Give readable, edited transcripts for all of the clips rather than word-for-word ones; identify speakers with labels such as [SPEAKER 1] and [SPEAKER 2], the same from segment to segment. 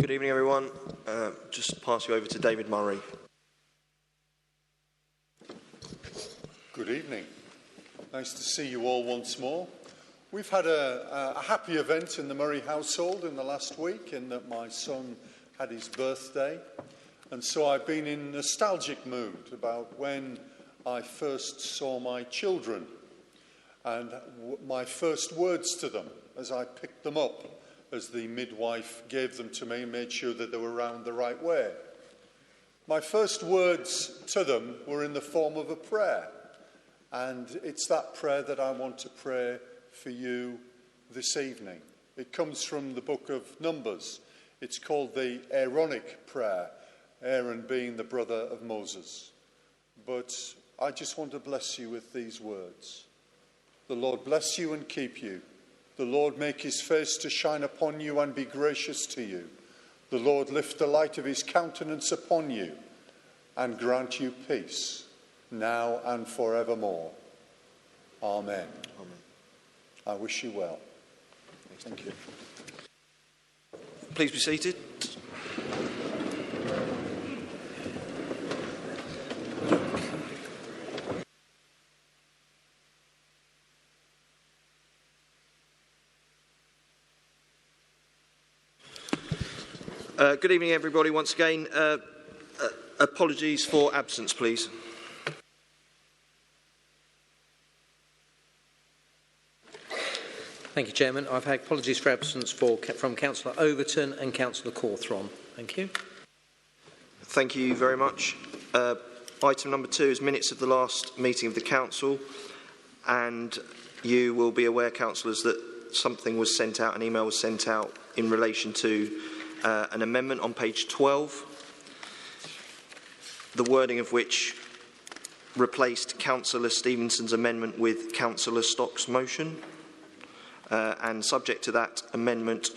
[SPEAKER 1] Good evening, everyone. Just pass you over to David Murray.
[SPEAKER 2] Good evening. Nice to see you all once more. We've had a happy event in the Murray household in the last week in that my son had his birthday. And so I've been in nostalgic mood about when I first saw my children and my first words to them as I picked them up, as the midwife gave them to me and made sure that they were round the right way. My first words to them were in the form of a prayer, and it's that prayer that I want to pray for you this evening. It comes from the book of Numbers. It's called the Aaronic prayer, Aaron being the brother of Moses. But I just want to bless you with these words. The Lord bless you and keep you. The Lord make his face to shine upon you and be gracious to you. The Lord lift the light of his countenance upon you and grant you peace, now and forevermore. Amen. Amen. I wish you well. Thank you.
[SPEAKER 1] Please be seated. Good evening, everybody. Once again, apologies for absence, please.
[SPEAKER 3] Thank you, Chairman. I've had apologies for absence from Councillor Overton and Councillor Cawthron. Thank you.
[SPEAKER 1] Thank you very much. Item number 2 is minutes of the last meeting of the Council, and you will be aware, councillors, that something was sent out, an email was sent out in relation to an amendment on page 12, the wording of which replaced Councillor Stevenson's amendment with Councillor Stock's motion. And subject to that amendment,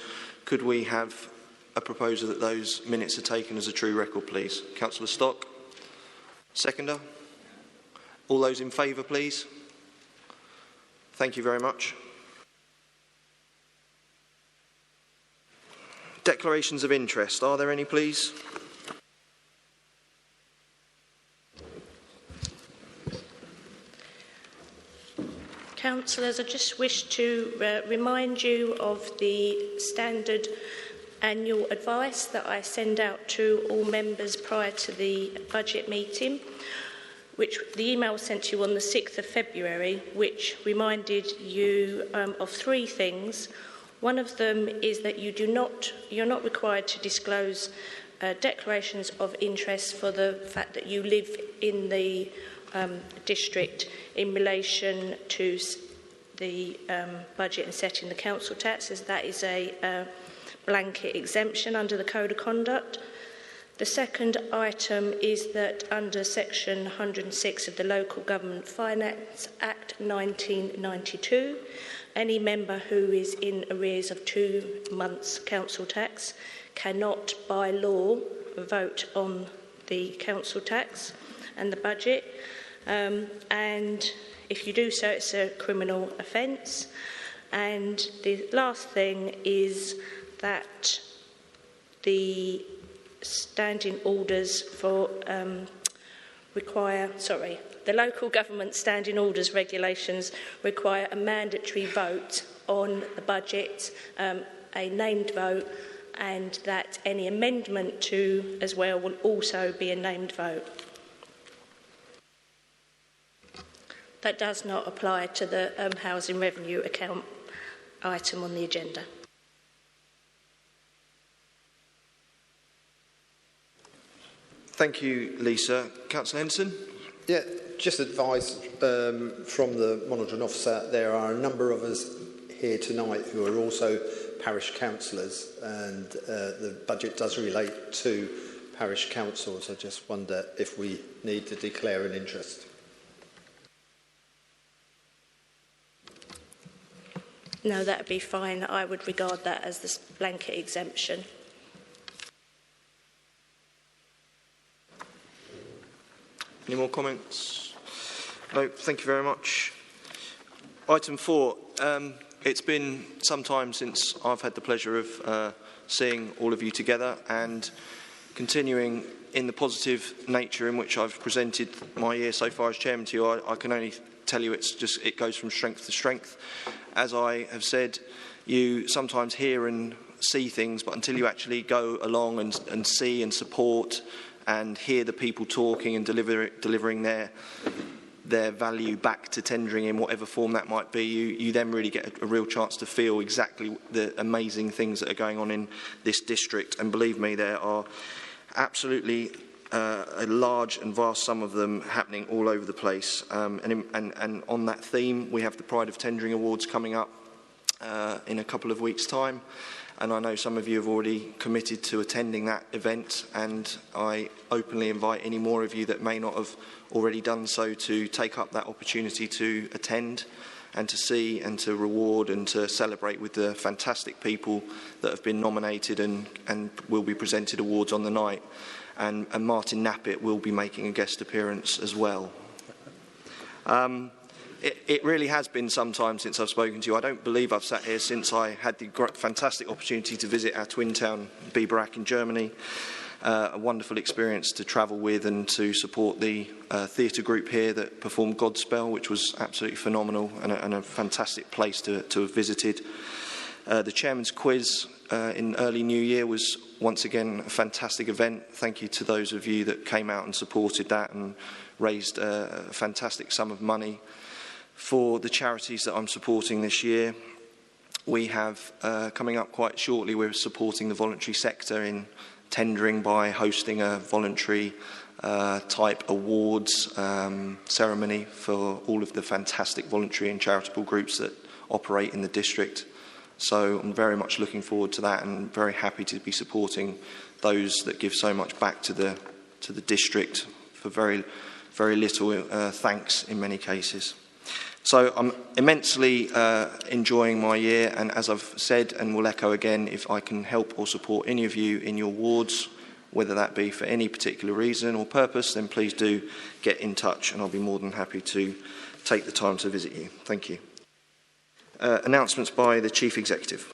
[SPEAKER 1] could we have a proposal that those minutes are taken as a true record, please? Councillor Stock. Seconder. All those in favour, please. Thank you very much. Declarations of interest. Are there any, please?
[SPEAKER 4] Councillors, I just wish to remind you of the standard annual advice that I send out to all members prior to the budget meeting, which the email was sent to you on the 6th of February, which reminded you of 3 things. One of them is that you're not required to disclose declarations of interest for the fact that you live in the district in relation to the budget and setting the council tax, as that is a blanket exemption under the Code of Conduct. The second item is that under section 106 of the Local Government Finance Act 1992, any member who is in arrears of 2 months council tax cannot by law vote on the council tax and the budget. And if you do so, it's a criminal offence. And the last thing is that the standing orders for the local government standing orders regulations require a mandatory vote on the budget, a named vote, and that any amendment to as well will also be a named vote. That does not apply to the housing revenue account item on the agenda.
[SPEAKER 1] Thank you, Lisa. Councillor Henderson?
[SPEAKER 5] Yeah, just advice from the monitoring officer. There are a number of us here tonight who are also parish councillors, and the budget does relate to parish councils. I just wonder if we need to declare an interest.
[SPEAKER 4] No, that would be fine. I would regard that as this blanket exemption.
[SPEAKER 1] Any more comments? No, thank you very much. Item 4, It's been some time since I've had the pleasure of seeing all of you together, and continuing in the positive nature in which I've presented my year so far as chairman to you, I can only tell you it goes from strength to strength. As I have said, you sometimes hear and see things, but until you actually go along and see and support and hear the people talking and delivering their value back to tendering in whatever form that might be, you then really get a real chance to feel exactly the amazing things that are going on in this district. And believe me, there are absolutely a large and vast sum of them happening all over the place. And on that theme, we have the Pride of Tendering Awards coming up in a couple of weeks' time. And I know some of you have already committed to attending that event, and I openly invite any more of you that may not have already done so to take up that opportunity to attend and to see and to reward and to celebrate with the fantastic people that have been nominated and will be presented awards on the night. And Martin Knappett will be making a guest appearance as well. It really has been some time since I've spoken to you. I don't believe I've sat here since I had the fantastic opportunity to visit our twin town, Biberach in Germany. A wonderful experience to travel with and to support the theatre group here that performed Godspell, which was absolutely phenomenal and a fantastic place to have visited. The Chairman's Quiz in early New Year was once again a fantastic event. Thank you to those of you that came out and supported that and raised a fantastic sum of money for the charities that I'm supporting this year. We have, coming up quite shortly, we're supporting the voluntary sector in tendering by hosting a voluntary type awards ceremony for all of the fantastic voluntary and charitable groups that operate in the district. So I'm very much looking forward to that and very happy to be supporting those that give so much back to the district for very, very little thanks in many cases. So I'm immensely enjoying my year, and as I've said and will echo again, if I can help or support any of you in your wards, whether that be for any particular reason or purpose, then please do get in touch and I'll be more than happy to take the time to visit you. Thank you. Announcements by the Chief Executive.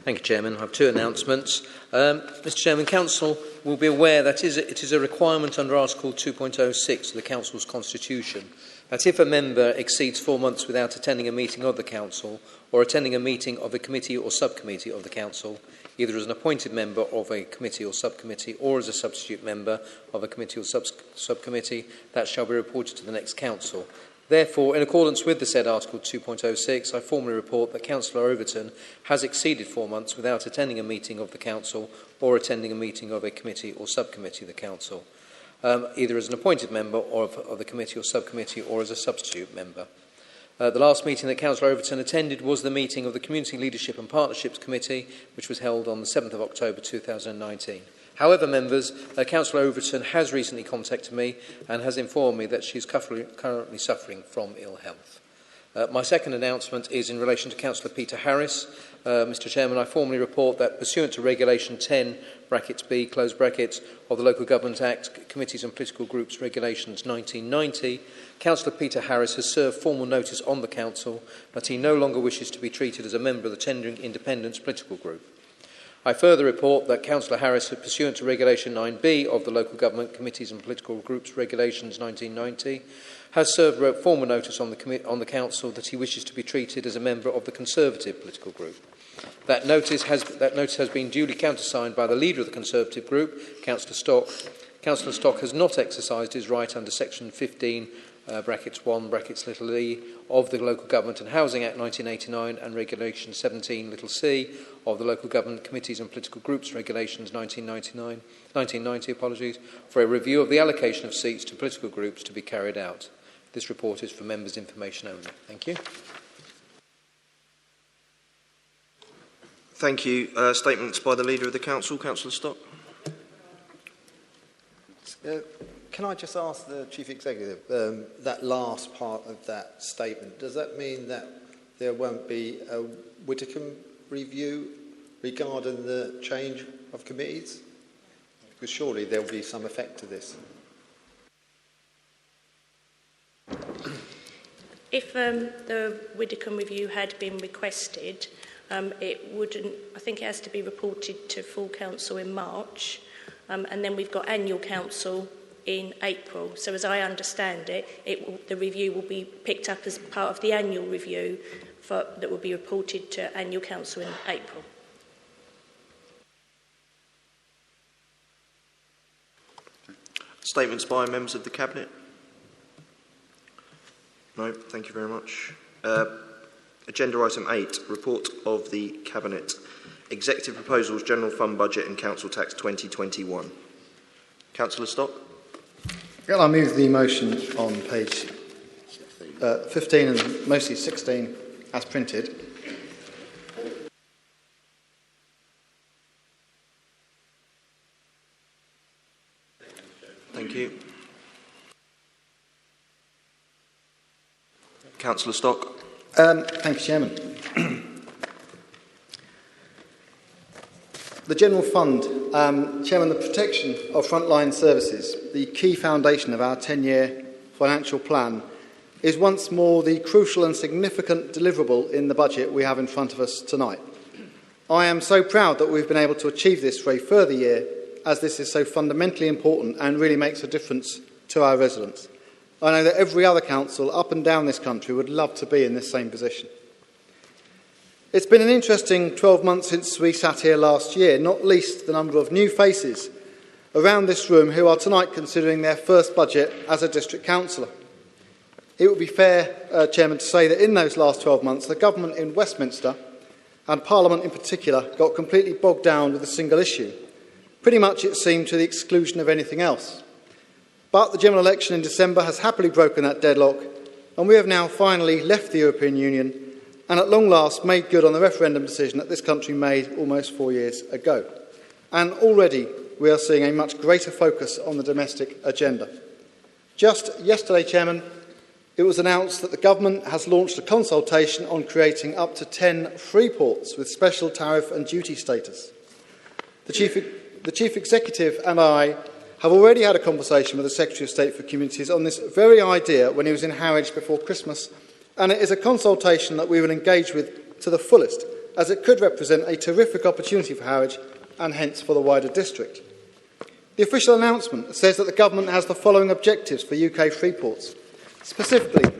[SPEAKER 3] Thank you, Chairman. I have two announcements. Mr. Chairman, Council will be aware that it is a requirement under Article 2.06 of the Council's Constitution that if a member exceeds 4 months without attending a meeting of the Council or attending a meeting of a committee or subcommittee of the Council, either as an appointed member of a committee or subcommittee or as a substitute member of a committee or subcommittee, that shall be reported to the next Council. Therefore, in accordance with the said Article 2.06, I formally report that Councillor Overton has exceeded 4 months without attending a meeting of the Council or attending a meeting of a committee or subcommittee of the Council, either as an appointed member of the committee or subcommittee or as a substitute member. The last meeting that Councillor Overton attended was the meeting of the Community Leadership and Partnerships Committee, which was held on the 7th of October 2019. However, members, Councillor Overton has recently contacted me and has informed me that she is currently suffering from ill health. My second announcement is in relation to Councillor Peter Harris. Mr. Chairman, I formally report that pursuant to Regulation 10, brackets B, close brackets, of the Local Government Act, Committees and Political Groups Regulations 1990, Councillor Peter Harris has served formal notice on the Council that he no longer wishes to be treated as a member of the Tendering Independence Political Group. I further report that Councillor Harris, pursuant to Regulation 9B of the Local Government Committees and Political Groups Regulations 1990, has served formal notice on the Council that he wishes to be treated as a member of the Conservative political group. That notice has been duly countersigned by the leader of the Conservative group, Councillor Stock. Councillor Stock has not exercised his right under Section 15, brackets 1, brackets little e, of the Local Government and Housing Act 1989 and Regulation 17, little c, of the Local Government Committees and Political Groups Regulations 1990, for a review of the allocation of seats to political groups to be carried out. This report is for members' information only. Thank you.
[SPEAKER 1] Thank you. Statements by the Leader of the Council, Councillor Stock.
[SPEAKER 5] Can I just ask the Chief Executive, that last part of that statement, does that mean that there won't be a Whitcomb review regarding the change of committees? Because surely there will be some effect to this.
[SPEAKER 4] If the Widdicombe review had been requested, it wouldn't. I think it has to be reported to full council in March, and then we've got annual council in April. So as I understand it, the review will be picked up as part of the annual review that will be reported to annual council in April.
[SPEAKER 1] Statements by members of the Cabinet? No, thank you very much. Agenda item 8, report of the Cabinet. Executive proposals, General Fund Budget and Council Tax 2021. Councillor Stock.
[SPEAKER 5] Well, I move the motion on page 15 and mostly 16 as printed.
[SPEAKER 1] Thank you. Councillor Stock.
[SPEAKER 5] Thank you, Chairman. The General Fund, Chairman, the protection of frontline services, the key foundation of our 10-year financial plan, is once more the crucial and significant deliverable in the budget we have in front of us tonight. I am so proud that we've been able to achieve this for a further year, as this is so fundamentally important and really makes a difference to our residents. I know that every other council up and down this country would love to be in this same position. It's been an interesting 12 months since we sat here last year, not least the number of new faces around this room who are tonight considering their first budget as a district councillor. It would be fair, Chairman, to say that in those last 12 months, the government in Westminster, and Parliament in particular, got completely bogged down with a single issue. Pretty much, it seemed, to the exclusion of anything else. But the general election in December has happily broken that deadlock, and we have now finally left the European Union and at long last made good on the referendum decision that this country made almost 4 years ago. And already we are seeing a much greater focus on the domestic agenda. Just yesterday, Chairman, it was announced that the government has launched a consultation on creating up to 10 free ports with special tariff and duty status. The Chief Executive and I have already had a conversation with the Secretary of State for Communities on this very idea when he was in Harwich before Christmas, and it is a consultation that we will engage with to the fullest, as it could represent a terrific opportunity for Harwich and hence for the wider district. The official announcement says that the government has the following objectives for UK free ports. Specifically,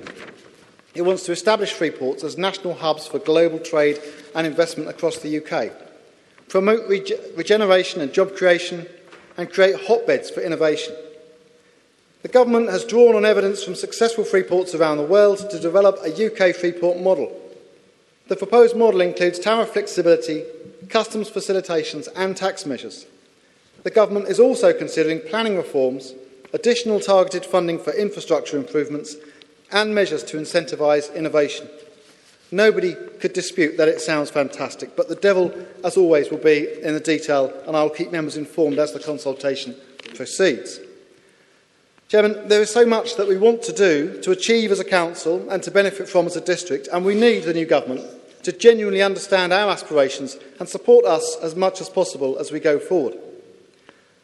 [SPEAKER 5] it wants to establish free ports as national hubs for global trade and investment across the UK, promote regeneration and job creation, and create hotbeds for innovation. The government has drawn on evidence from successful free ports around the world to develop a UK free port model. The proposed model includes tariff flexibility, customs facilitations and tax measures. The government is also considering planning reforms, additional targeted funding for infrastructure improvements and measures to incentivise innovation. Nobody could dispute that it sounds fantastic, but the devil, as always, will be in the detail, and I will keep members informed as the consultation proceeds. Chairman, there is so much that we want to do to achieve as a council and to benefit from as a district, and we need the new government to genuinely understand our aspirations and support us as much as possible as we go forward.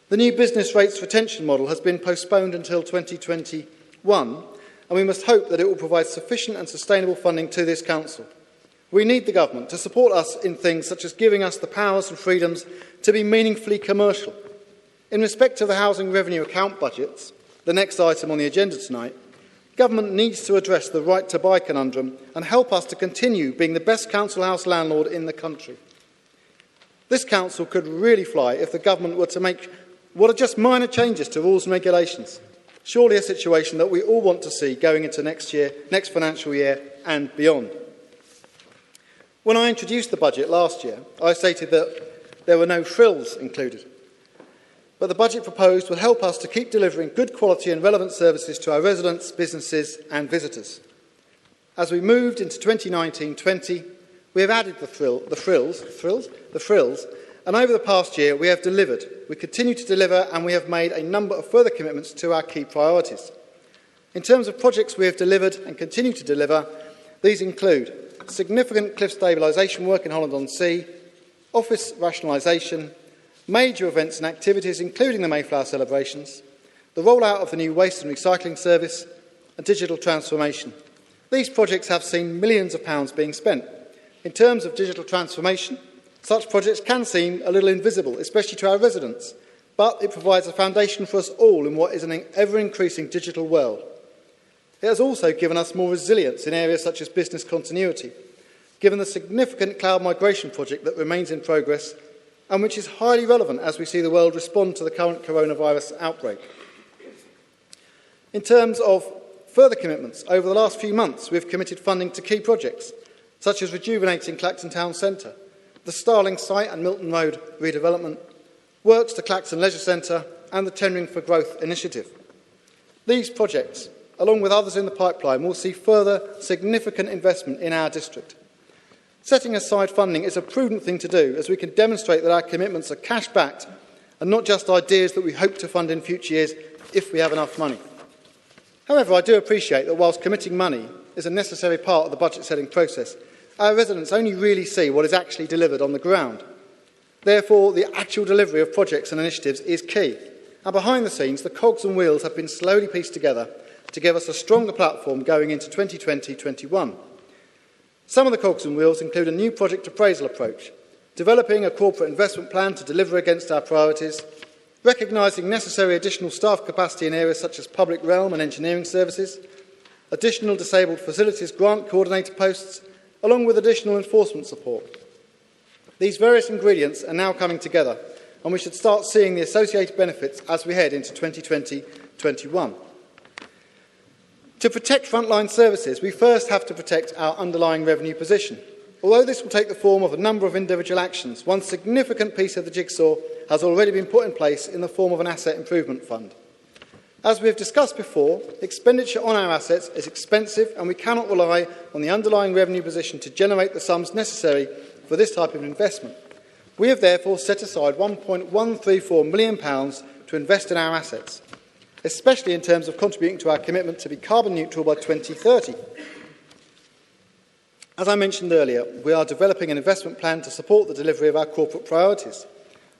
[SPEAKER 5] The new business rates retention model has been postponed until 2021, and we must hope that it will provide sufficient and sustainable funding to this council. We need the government to support us in things such as giving us the powers and freedoms to be meaningfully commercial. In respect of the housing revenue account budgets, the next item on the agenda tonight, government needs to address the right to buy conundrum and help us to continue being the best council house landlord in the country. This council could really fly if the government were to make what are just minor changes to rules and regulations. Surely a situation that we all want to see going into next financial year and beyond. When I introduced the budget last year, I stated that there were no frills included. But the budget proposed will help us to keep delivering good quality and relevant services to our residents, businesses and visitors. As we moved into 2019-20, we have added the frills, and over the past year we have delivered. We continue to deliver, and we have made a number of further commitments to our key priorities. In terms of projects we have delivered and continue to deliver, these include significant cliff stabilisation work in Holland-on-Sea, office rationalisation, major events and activities including the Mayflower celebrations, the rollout of the new waste and recycling service, and digital transformation.
[SPEAKER 6] These projects have seen millions of pounds being spent. In terms of digital transformation, such projects can seem a little invisible, especially to our residents, but it provides a foundation for us all in what is an ever-increasing digital world. It has also given us more resilience in areas such as business continuity, given the significant cloud migration project that remains in progress and which is highly relevant as we see the world respond to the current coronavirus outbreak. In terms of further commitments, over the last few months we have committed funding to key projects, such as rejuvenating Clacton Town Centre, the Starling site and Milton Road redevelopment, works to Clacton Leisure Centre and the Tendering for Growth initiative. These projects, along with others in the pipeline, will see further significant investment in our district. Setting aside funding is a prudent thing to do, as we can demonstrate that our commitments are cash-backed and not just ideas that we hope to fund in future years if we have enough money. However, I do appreciate that whilst committing money is a necessary part of the budget-setting process, our residents only really see what is actually delivered on the ground. Therefore, the actual delivery of projects and initiatives is key, and behind the scenes, the cogs and wheels have been slowly pieced together to give us a stronger platform going into 2020-21. Some of the cogs and wheels include a new project appraisal approach, developing a corporate investment plan to deliver against our priorities, recognising necessary additional staff capacity in areas such as public realm and engineering services, additional disabled facilities grant coordinator posts, along with additional enforcement support. These various ingredients are now coming together, and we should start seeing the associated benefits as we head into 2020-21. To protect frontline services, we first have to protect our underlying revenue position. Although this will take the form of a number of individual actions, one significant piece of the jigsaw has already been put in place in the form of an asset improvement fund. As we have discussed before, expenditure on our assets is expensive and we cannot rely on the underlying revenue position to generate the sums necessary for this type of investment. We have therefore set aside £1.134 million to invest in our assets, especially in terms of contributing to our commitment to be carbon neutral by 2030. As I mentioned earlier, we are developing an investment plan to support the delivery of our corporate priorities.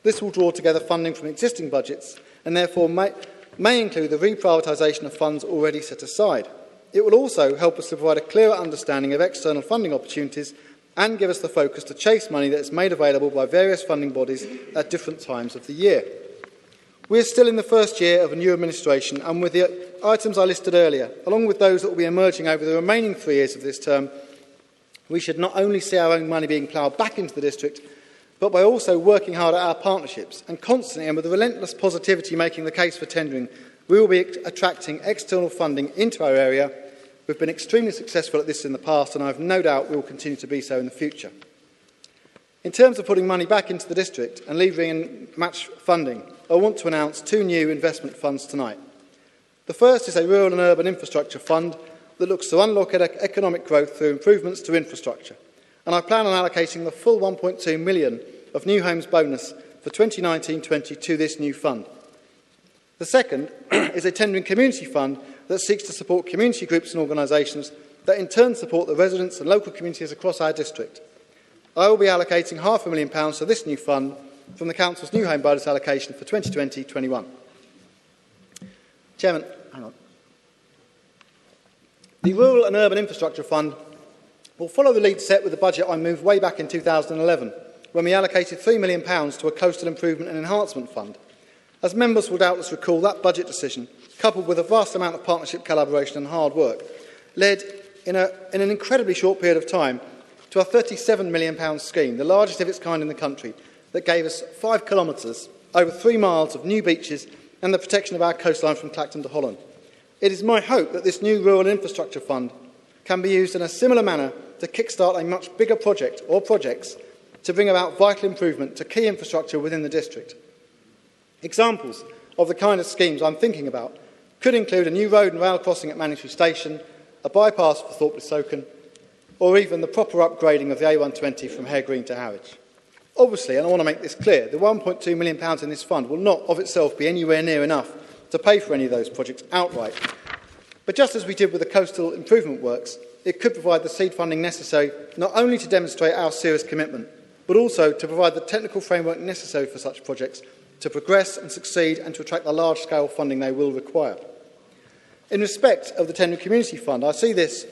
[SPEAKER 6] This will draw together funding from existing budgets and therefore may include the reprioritisation of funds already set aside. It will also help us to provide a clearer understanding of external funding opportunities and give us the focus to chase money that is made available by various funding bodies at different times of the year. We are still in the first year of a new administration, and with the items I listed earlier, along with those that will be emerging over the remaining 3 years of this term, we should not only see our own money being ploughed back into the district, but by also working hard at our partnerships and constantly and with relentless positivity making the case for tendering, we will be attracting external funding into our area. We've been extremely successful at this in the past, and I have no doubt we will continue to be so in the future. In terms of putting money back into the district and leaving in match funding, I want to announce 2 new investment funds tonight. The first is a rural and urban infrastructure fund that looks to unlock economic growth through improvements to infrastructure, and I plan on allocating the full £1.2 million of New Homes bonus for 2019-20 to this new fund. The second is a tendering community fund that seeks to support community groups and organisations that in turn support the residents and local communities across our district. I will be allocating £500,000 to this new fund from the Council's New Home bonus allocation for 2020-21. Chairman, hang on. The Rural and Urban Infrastructure Fund will follow the lead set with the budget I moved way back in 2011, when we allocated £3 million to a Coastal Improvement and Enhancement Fund. As members will doubtless recall, that budget decision, coupled with a vast amount of partnership collaboration and hard work, led in an incredibly short period of time to a £37 million scheme, the largest of its kind in the country, that gave us 5 kilometres, over 3 miles of new beaches and the protection of our coastline from Clacton to Holland. It is my hope that this new Rural Infrastructure Fund can be used in a similar manner to kickstart a much bigger project or projects to bring about vital improvement to key infrastructure within the district. Examples of the kind of schemes I'm thinking about could include a new road and rail crossing at Manningtree Station, a bypass for Thorpe-le-Soken, or even the proper upgrading of the A120 from Hare Green to Harwich. Obviously, and I want to make this clear, the £1.2 million in this fund will not of itself be anywhere near enough to pay for any of those projects outright. But just as we did with the coastal improvement works, it could provide the seed funding necessary not only to demonstrate our serious commitment, but also to provide the technical framework necessary for such projects to progress and succeed and to attract the large-scale funding they will require. In respect of the Tendering Community Fund, I see this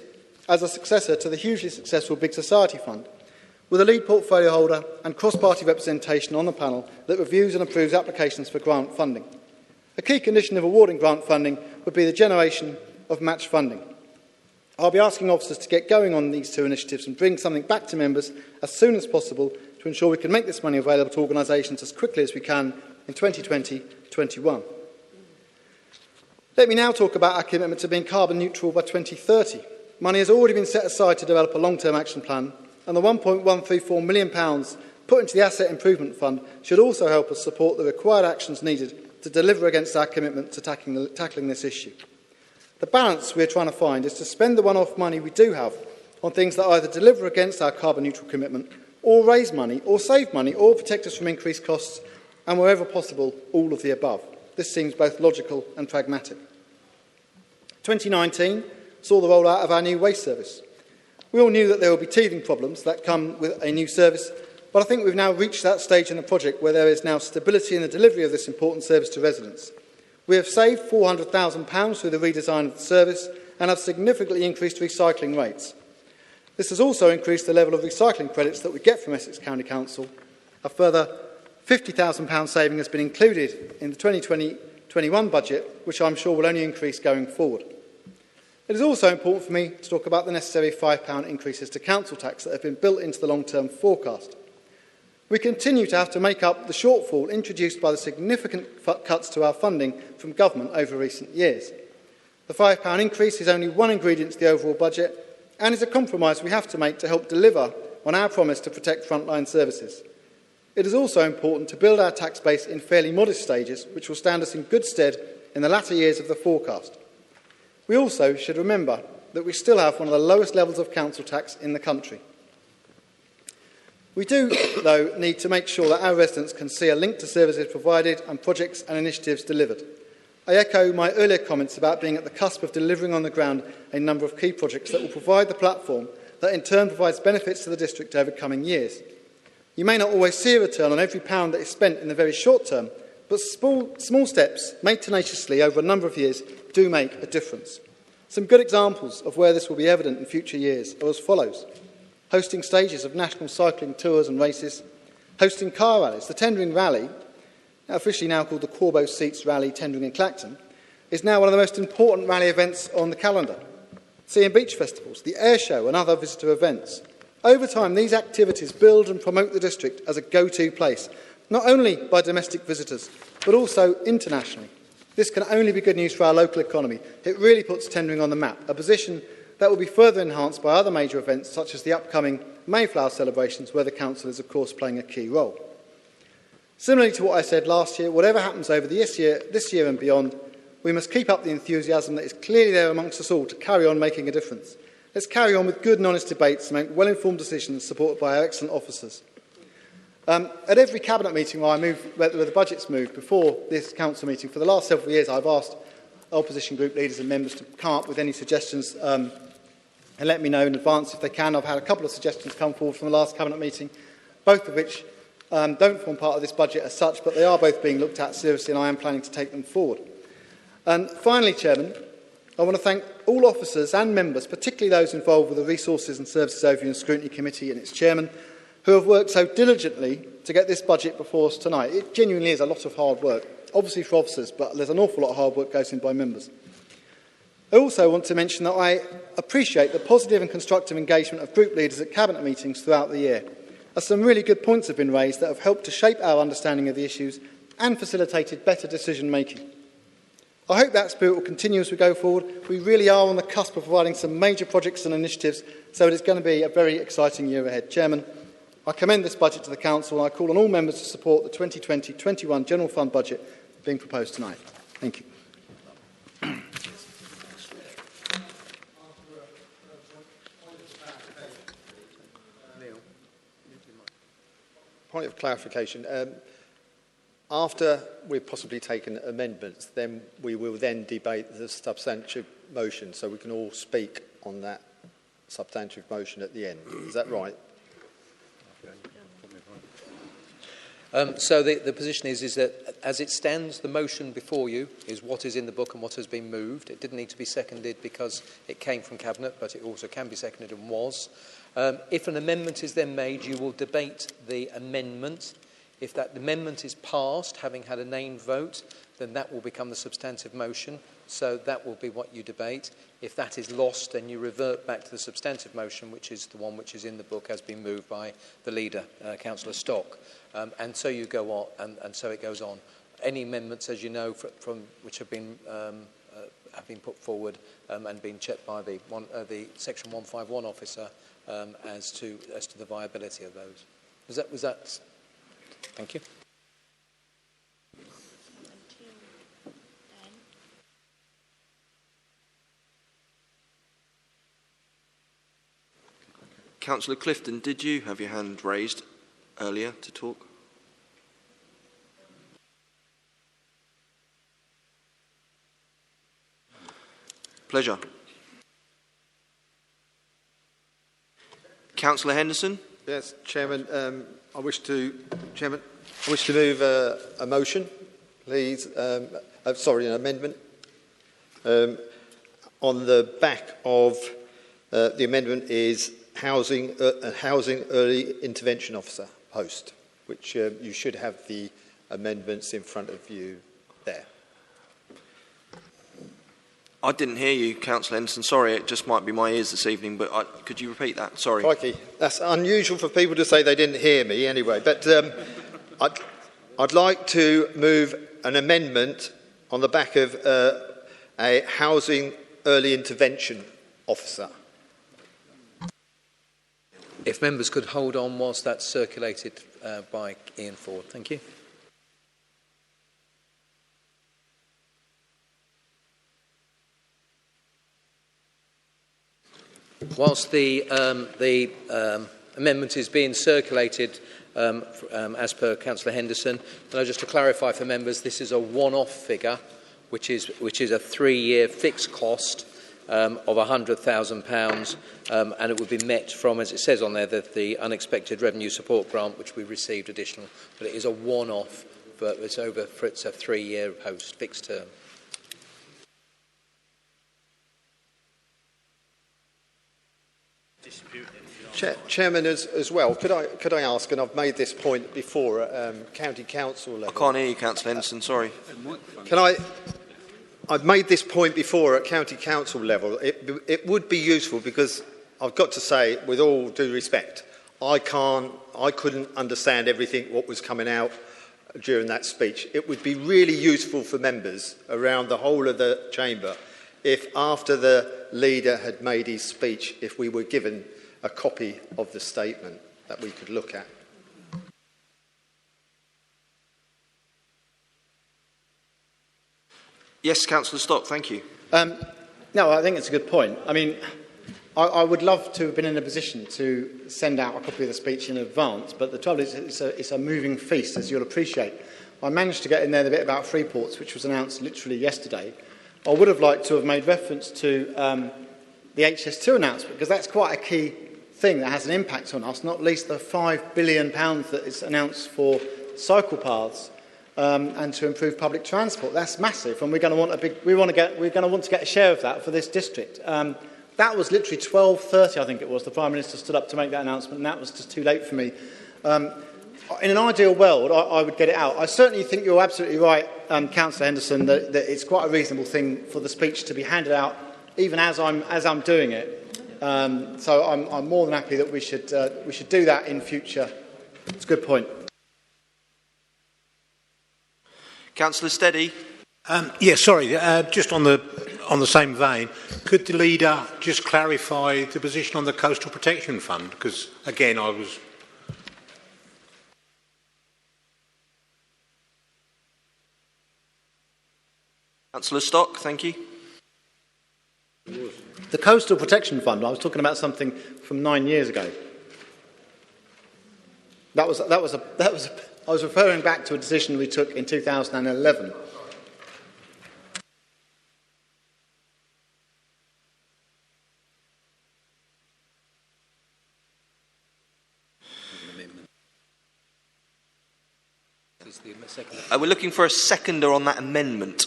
[SPEAKER 6] as a successor to the hugely successful Big Society Fund, with a lead portfolio holder and cross-party representation on the panel that reviews and approves applications for grant funding. A key condition of awarding grant funding would be the generation of match funding. I'll be asking officers to get going on these two initiatives and bring something back to members as soon as possible to ensure we can make this money available to organisations as quickly as we can in 2020-21. Let me now talk about our commitment to being carbon neutral by 2030. Money has already been set aside to develop a long-term action plan, and the £1.134 million put into the Asset Improvement Fund should also help us support the required actions needed to deliver against our commitment to tackling this issue. The balance we are trying to find is to spend the one-off money we do have on things that either deliver against our carbon neutral commitment, or raise money, or save money, or protect us from increased costs, and wherever possible, all of the above. This seems both logical and pragmatic. 2019 saw the rollout of our new waste service. We all knew that there would be teething problems that come with a new service, but I think we've now reached that stage in the project where there is now stability in the delivery of this important service to residents. We have saved £400,000 through the redesign of the service and have significantly increased recycling rates. This has also increased the level of recycling credits that we get from Essex County Council. A further £50,000 saving has been included in the 2020-21 budget, which I'm sure will only increase going forward. It is also important for me to talk about the necessary £5 increases to council tax that have been built into the long-term forecast. We continue to have to make up the shortfall introduced by the significant cuts to our funding from government over recent years. The £5 increase is only one ingredient to the overall budget and is a compromise we have to make to help deliver on our promise to protect frontline services. It is also important to build our tax base in fairly modest stages, which will stand us in good stead in the latter years of the forecast. We also should remember that we still have one of the lowest levels of council tax in the country. We do, though, need to make sure that our residents can see a link to services provided and projects and initiatives delivered. I echo my earlier comments about being at the cusp of delivering on the ground a number of key projects that will provide the platform that in turn provides benefits to the district over coming years. You may not always see a return on every pound that is spent in the very short term, but small steps made tenaciously over a number of years do make a difference. Some good examples of where this will be evident in future years are as follows. Hosting stages of national cycling tours and races, hosting car rallies. The Tendring Rally, officially now called the Corbo Seats Rally Tendring in Clacton, is now one of the most important rally events on the calendar. Sea and beach festivals, the air show and other visitor events. Over time, these activities build and promote the district as a go-to place, not only by domestic visitors, but also internationally. This can only be good news for our local economy. It really puts Tendring on the map, a position that will be further enhanced by other major events such as the upcoming Mayflower celebrations, where the council is of course playing a key role. Similarly to what I said last year, whatever happens over this year and beyond, we must keep up the enthusiasm that is clearly there amongst us all to carry on making a difference. Let's carry on with good and honest debates and make well-informed decisions supported by our excellent officers. At every cabinet meeting where the budget's moved before this council meeting, for the last several years I've asked opposition group leaders and members to come up with any suggestions and let me know in advance if they can. I've had a couple of suggestions come forward from the last cabinet meeting, both of which don't form part of this budget as such, but they are both being looked at seriously and I am planning to take them forward. And finally, Chairman, I want to thank all officers and members, particularly those involved with the Resources and Services Overview and Scrutiny Committee and its chairman, who have worked so diligently to get this budget before us tonight. It genuinely is a lot of hard work, obviously for officers, but there's an awful lot of hard work goes in by members. I also want to mention that I appreciate the positive and constructive engagement of group leaders at cabinet meetings throughout the year, as some really good points have been raised that have helped to shape our understanding of the issues and facilitated better decision making. I hope that spirit will continue as we go forward. We really are on the cusp of providing some major projects and initiatives, so it is going to be a very exciting year ahead. Chairman, I commend this budget to the Council and I call on all members to support the 2020-21 General Fund budget being proposed tonight. Thank you.
[SPEAKER 5] Point of clarification. After we've possibly taken amendments, then we will then debate the substantive motion, so we can all speak on that substantive motion at the end. Is that right?
[SPEAKER 3] So the position is that as it stands, the motion before you is what is in the book and what has been moved. It didn't need to be seconded because it came from Cabinet, but it also can be seconded and was. If an amendment is then made, you will debate the amendment. If that amendment is passed, having had a named vote, then that will become the substantive motion. So that will be what you debate. If that is lost, then you revert back to the substantive motion, which is the one which is in the book, has been moved by the leader, Councillor Stock. And so you go on, and so it goes on. Any amendments, as you know, from which have been put forward and been checked by the Section 151 officer as to the viability of those. Was that? Thank you.
[SPEAKER 1] Councillor Clifton, did you have your hand raised earlier to talk? Pleasure. Councillor Henderson?
[SPEAKER 5] Yes, Chairman. I wish to move a motion, please. An amendment. On the back of the amendment is housing early intervention officer post, which you should have the amendments in front of you there.
[SPEAKER 1] I didn't hear you, Councillor Henderson. Sorry, it just might be my ears this evening, but could you repeat that? Sorry.
[SPEAKER 5] Crikey, that's unusual for people to say they didn't hear me anyway. But I'd like to move an amendment on the back of a housing early intervention officer.
[SPEAKER 3] If members could hold on whilst that's circulated by Ian Ford. Thank you. Whilst the amendment is being circulated as per Councillor Henderson, just to clarify for members, this is a one-off figure, which is a 3-year fixed cost of £100,000, and it would be met from, as it says on there, the unexpected revenue support grant, which we received additional. But it is a one-off, but it's a 3-year post fixed term.
[SPEAKER 5] Chairman, as well, could I ask, and I've made this point before at County Council level.
[SPEAKER 1] I can't hear you, Councillor Henderson, sorry.
[SPEAKER 5] I've made this point before at County Council level. It would be useful because I've got to say, with all due respect, I couldn't understand everything what was coming out during that speech. It would be really useful for members around the whole of the chamber if after the leader had made his speech, if we were given a copy of the statement that we could look at.
[SPEAKER 1] Yes, Councillor Stock, thank you.
[SPEAKER 6] No, I think it's a good point. I mean, I would love to have been in a position to send out a copy of the speech in advance, but the trouble is it's a moving feast, as you'll appreciate. I managed to get in there the bit about Freeports, which was announced literally yesterday. I would have liked to have made reference to the HS2 announcement, because that's quite a key thing that has an impact on us, not least the £5 billion that is announced for cycle paths and to improve public transport. That's massive, and we're going to want to get a share of that for this district. That was literally 12:30, I think it was. The Prime Minister stood up to make that announcement, and that was just too late for me. In an ideal world, I would get it out. I certainly think you're absolutely right, Councillor Henderson, that it's quite a reasonable thing for the speech to be handed out, even as I'm doing it. So I'm more than happy that we should do that in future. It's a good point.
[SPEAKER 1] Councillor Steady.
[SPEAKER 7] Just on the same vein, could the leader just clarify the position on the Coastal Protection Fund? Because again, I was.
[SPEAKER 1] Councillor Stock, thank you.
[SPEAKER 6] The Coastal Protection Fund, I was talking about something from 9 years ago. I was referring back to a decision we took in 2011.
[SPEAKER 1] We're looking for a seconder on that amendment.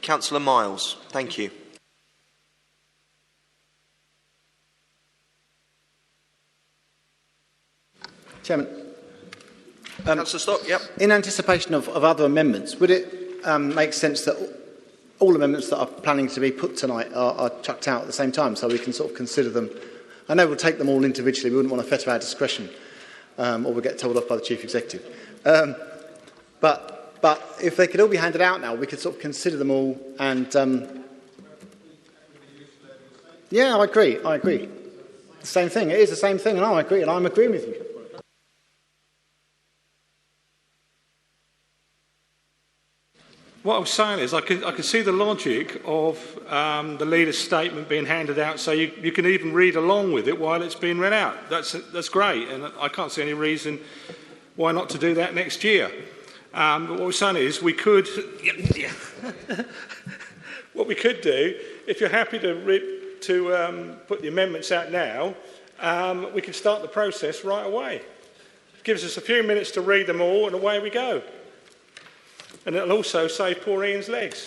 [SPEAKER 1] Councillor Miles. Thank you.
[SPEAKER 6] Chairman.
[SPEAKER 1] Councillor Stock, yep.
[SPEAKER 6] In anticipation of other amendments, would it make sense that all amendments that are planning to be put tonight are chucked out at the same time, so we can sort of consider them? I know we'll take them all individually. We wouldn't want to fetter our discretion, or we'll get told off by the Chief Executive. But if they could all be handed out now, we could sort of consider them all and... yeah, I agree. The same thing. It is the same thing, and I agree, and I'm agreeing with you.
[SPEAKER 8] What I was saying is I could see the logic of the leader's statement being handed out, so you can even read along with it while it's being read out. That's great, and I can't see any reason why not to do that next year. But what we're saying is we could... what we could do, if you're happy to put the amendments out now, we could start the process right away. It gives us a few minutes to read them all, and away we go. And it'll also save poor Ian's legs.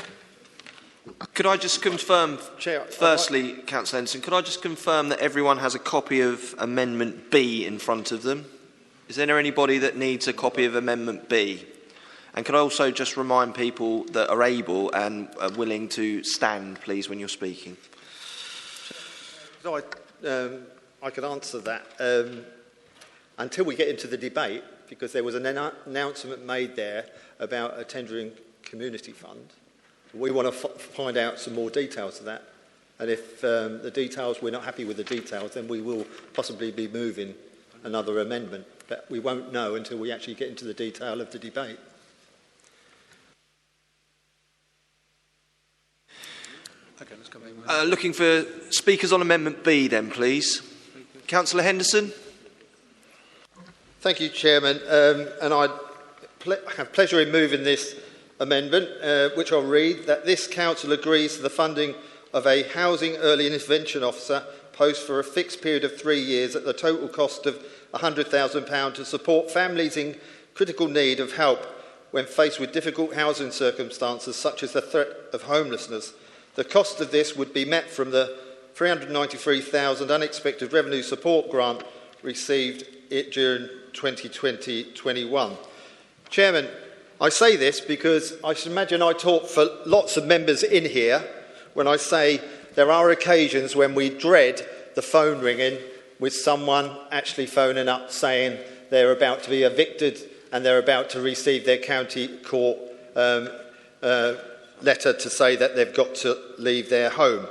[SPEAKER 1] Could I just confirm, firstly, Councillor Henderson, could I just confirm that everyone has a copy of Amendment B in front of them? Is there anybody that needs a copy of Amendment B? And could I also just remind people that are able and are willing to stand, please, when you're speaking?
[SPEAKER 5] No, I could answer that. Until we get into the debate, because there was an announcement made there about a tendering community fund. We want to find out some more details of that. And if the details, we're not happy with the details, then we will possibly be moving another amendment. But we won't know until we actually get into the detail of the debate.
[SPEAKER 3] Okay, let's come in.
[SPEAKER 1] Looking for speakers on Amendment B then, please. Councillor Henderson.
[SPEAKER 5] Thank you, Chairman. And I have pleasure in moving this amendment, which I'll read, that this council agrees to the funding of a housing early intervention officer post for a fixed period of 3 years at the total cost of £100,000 to support families in critical need of help when faced with difficult housing circumstances such as the threat of homelessness. The cost of this would be met from the £393,000 unexpected revenue support grant received during 2020-21. Chairman, I say this because I should imagine I talk for lots of members in here when I say there are occasions when we dread the phone ringing with someone actually phoning up saying they're about to be evicted and they're about to receive their county court letter to say that they've got to leave their home.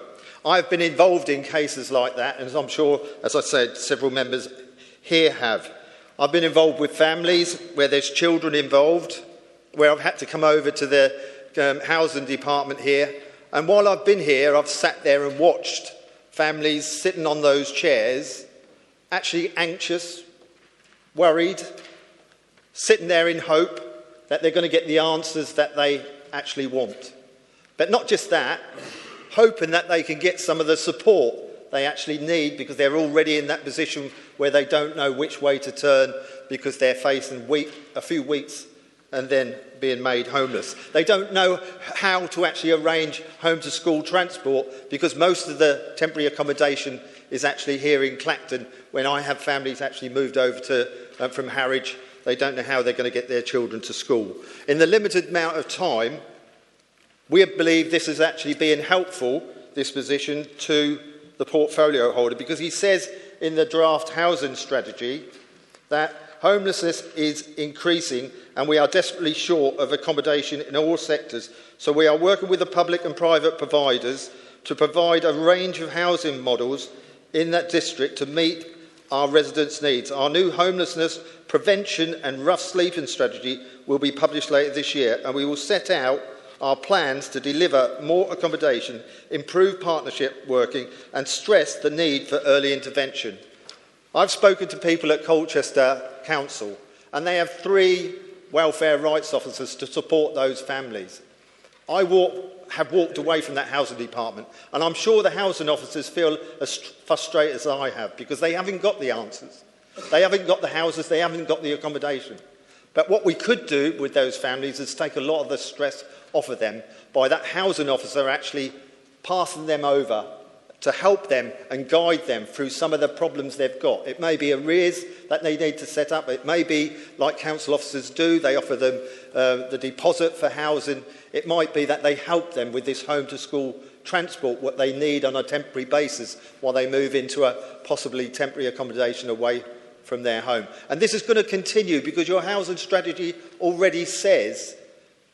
[SPEAKER 5] I've been involved in cases like that, and as I'm sure, as I said, several members here have. I've been involved with families where there's children involved, where I've had to come over to the housing department here, and while I've been here, I've sat there and watched families sitting on those chairs, actually anxious, worried, sitting there in hope that they're going to get the answers that they actually want. But not just that, hoping that they can get some of the support they actually need because they're already in that position where they don't know which way to turn because they're facing a few weeks and then being made homeless. They don't know how to actually arrange home to school transport because most of the temporary accommodation is actually here in Clacton. When I have families actually moved over to from Harwich, they don't know how they're going to get their children to school. In the limited amount of time, we believe this is actually being helpful, this position, to the portfolio holder, because he says in the draft housing strategy that homelessness is increasing and we are desperately short of accommodation in all sectors. So we are working with the public and private providers to provide a range of housing models in that district to meet our residents' needs. Our new homelessness prevention and rough sleeping strategy will be published later this year, and we will set out our plans to deliver more accommodation, improve partnership working and stress the need for early intervention. I've spoken to people at Colchester Council and they have 3 welfare rights officers to support those families. I have walked away from that housing department and I'm sure the housing officers feel as frustrated as I have because they haven't got the answers. They haven't got the houses, they haven't got the accommodation. But what we could do with those families is take a lot of the stress off of them by that housing officer actually passing them over to help them and guide them through some of the problems they've got. It may be arrears that they need to set up. It may be, like council officers do, they offer them the deposit for housing. It might be that they help them with this home-to-school transport, what they need on a temporary basis while they move into a possibly temporary accommodation away from their home. And this is going to continue because your housing strategy already says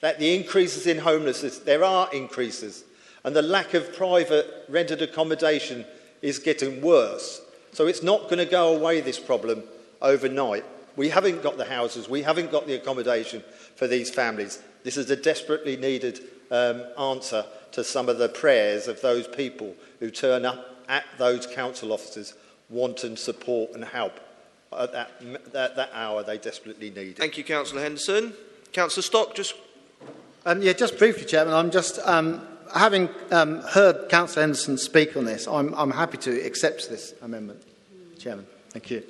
[SPEAKER 5] that the increases in homelessness, there are increases, and the lack of private rented accommodation is getting worse. So it's not going to go away, this problem, overnight. We haven't got the houses, we haven't got the accommodation for these families. This is a desperately needed answer to some of the prayers of those people who turn up at those council offices wanting support and help at that hour they desperately need it.
[SPEAKER 1] Thank you, Councillor Henderson. Councillor Stock, just...
[SPEAKER 6] just briefly, Chairman, I'm just... having heard Councillor Henderson speak on this, I'm happy to accept this amendment, Chairman. Thank you.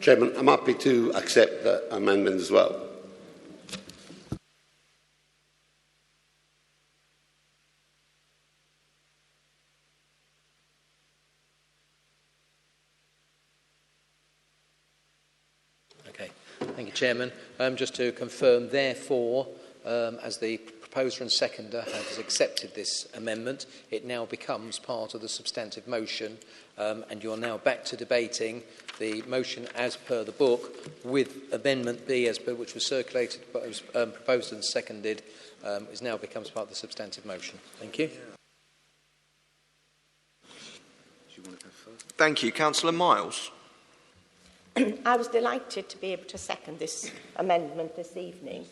[SPEAKER 9] Chairman, I'm happy to accept that amendment as well.
[SPEAKER 3] Okay, thank you, Chairman. Just to confirm, therefore, as the proposer and seconder has accepted this amendment, it now becomes part of the substantive motion, and you're now back to debating the motion as per the book with Amendment B, as per which was circulated, proposed and seconded, is now becomes part of the substantive motion. Thank you.
[SPEAKER 1] Thank you. Councillor Miles.
[SPEAKER 10] I was delighted to be able to second this amendment this evening,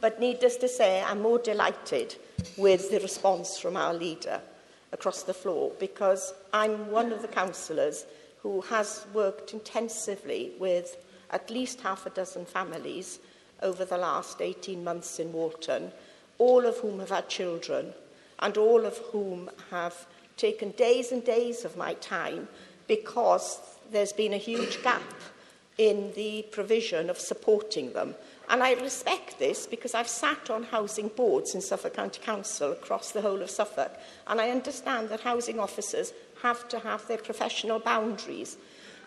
[SPEAKER 10] but needless to say, I'm more delighted with the response from our leader across the floor, because I'm one of the councillors who has worked intensively with at least half a dozen families over the last 18 months in Walton, all of whom have had children, and all of whom have taken days and days of my time because there's been a huge gap in the provision of supporting them. And I respect this because I've sat on housing boards in Suffolk County Council across the whole of Suffolk, and I understand that housing officers have to have their professional boundaries.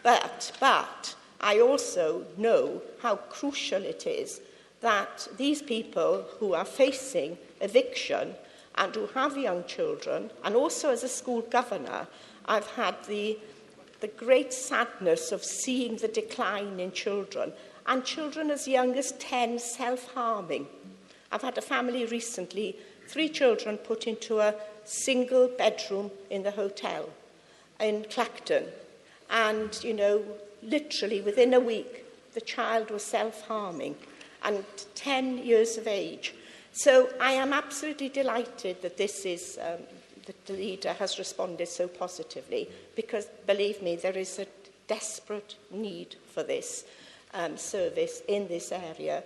[SPEAKER 10] But I also know how crucial it is that these people who are facing eviction and who have young children, and also as a school governor, I've had the great sadness of seeing the decline in children, and children as young as 10 self-harming. I've had a family recently, 3 children put into a single bedroom in the hotel in Clacton, and, literally within a week, the child was self-harming, and 10 years of age. So I am absolutely delighted that this is... that the leader has responded so positively, because, believe me, there is a desperate need for this service in this area,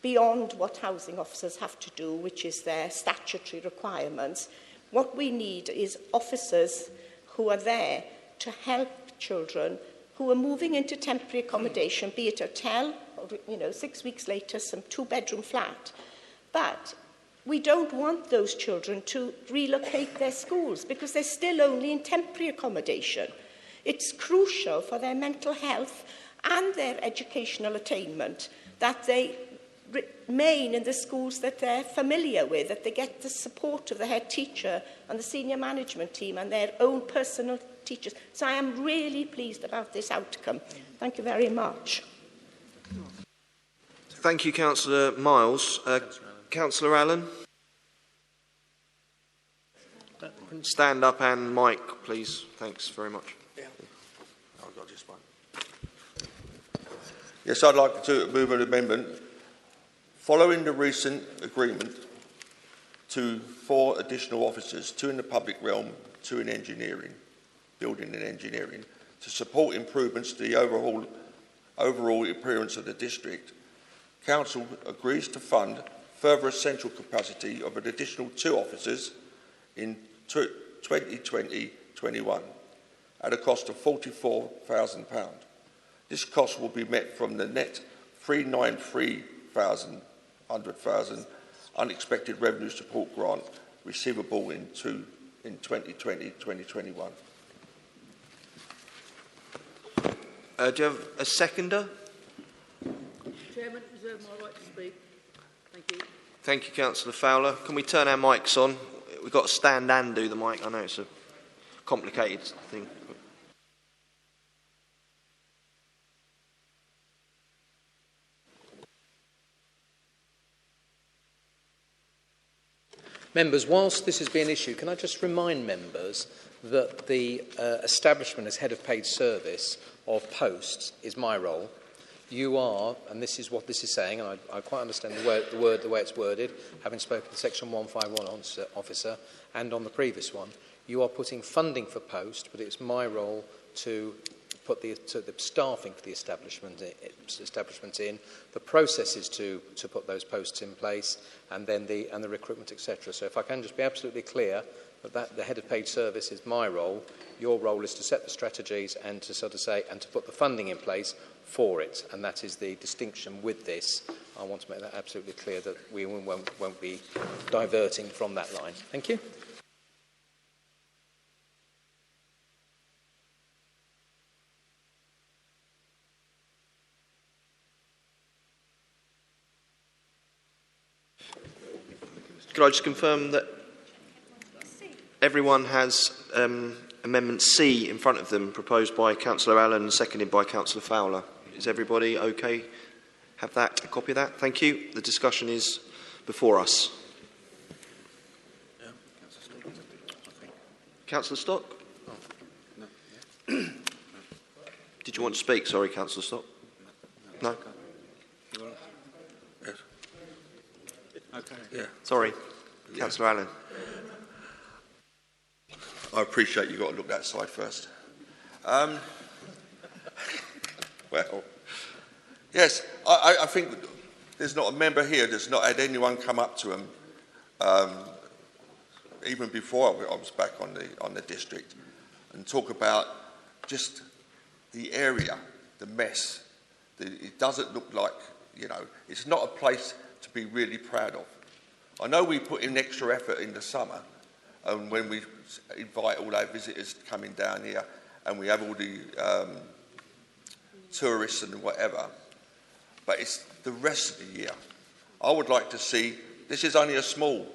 [SPEAKER 10] beyond what housing officers have to do, which is their statutory requirements. What we need is officers who are there to help children who are moving into temporary accommodation, be it a hotel or, 6 weeks later, some 2-bedroom flat. But we don't want those children to relocate their schools because they're still only in temporary accommodation. It's crucial for their mental health and their educational attainment that they remain in the schools that they're familiar with, that they get the support of the head teacher and the senior management team and their own personal teachers. So I am really pleased about this outcome. Thank you very much.
[SPEAKER 1] Thank you, Councillor Miles. Councillor Allen? Stand up and mic, please. Thanks very much.
[SPEAKER 11] Yes, I'd like to move an amendment following the recent agreement to 4 additional officers, 2 in the public realm, 2 in engineering, building and engineering, to support improvements to the overall appearance of the district. Council agrees to fund further essential capacity of an additional 2 officers in 2020-21 at a cost of £44,000. This cost will be met from the net £393,000 unexpected revenue support grant receivable in 2020-2021.
[SPEAKER 1] Do you have a seconder?
[SPEAKER 12] Chairman, reserve my right to speak. Thank you.
[SPEAKER 1] Thank you, Councillor Fowler. Can we turn our mics on? We've got to stand and do the mic. I know it's a complicated thing.
[SPEAKER 3] Members, whilst this has been an issue, can I just remind members that the establishment as head of paid service of posts is my role. You are, and this is what this is saying, and I quite understand the way it's worded, having spoken to Section 151 officer and on the previous one, you are putting funding for post, but it's my role to put the staffing for the establishment in, the processes to put those posts in place, and then the recruitment, etc. So if I can just be absolutely clear that the head of paid service is my role, your role is to set the strategies and to sort of say and to put the funding in place for it, and that is the distinction with this. I want to make that absolutely clear that we won't be diverting from that line. Thank you.
[SPEAKER 1] Could I just confirm that everyone has Amendment C in front of them, proposed by Councillor Allen and seconded by Councillor Fowler? Is everybody okay? Have that, a copy of that? Thank you. The discussion is before us. Councillor Stock? Did you want to speak? Sorry, Councillor Stock. No?
[SPEAKER 11] Okay. Yeah.
[SPEAKER 1] Sorry, Councillor Allen.
[SPEAKER 11] I appreciate you've got to look that side first. Well, yes, I think there's not a member here that's not had anyone come up to him, even before I was back on the district, and talk about just the area, the mess. It doesn't look like, it's not a place to be really proud of. I know we put in extra effort in the summer, and when we invite all our visitors coming down here, and we have all the tourists and whatever, but it's the rest of the year. I would like to see, this is only a small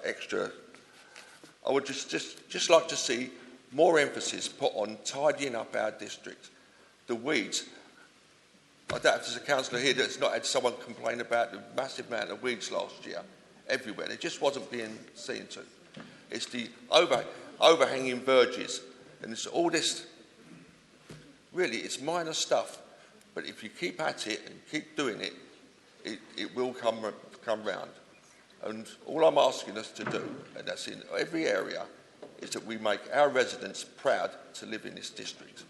[SPEAKER 11] extra, I would just like to see more emphasis put on tidying up our district. The weeds, I doubt if there's a councillor here that's not had someone complain about the massive amount of weeds last year everywhere. It just wasn't being seen to. It's the overhanging verges, and it's all this, really, it's minor stuff, but if you keep at it and keep doing it, it will come round. And all I'm asking us to do, and that's in every area, is that we make our residents proud to live in this district.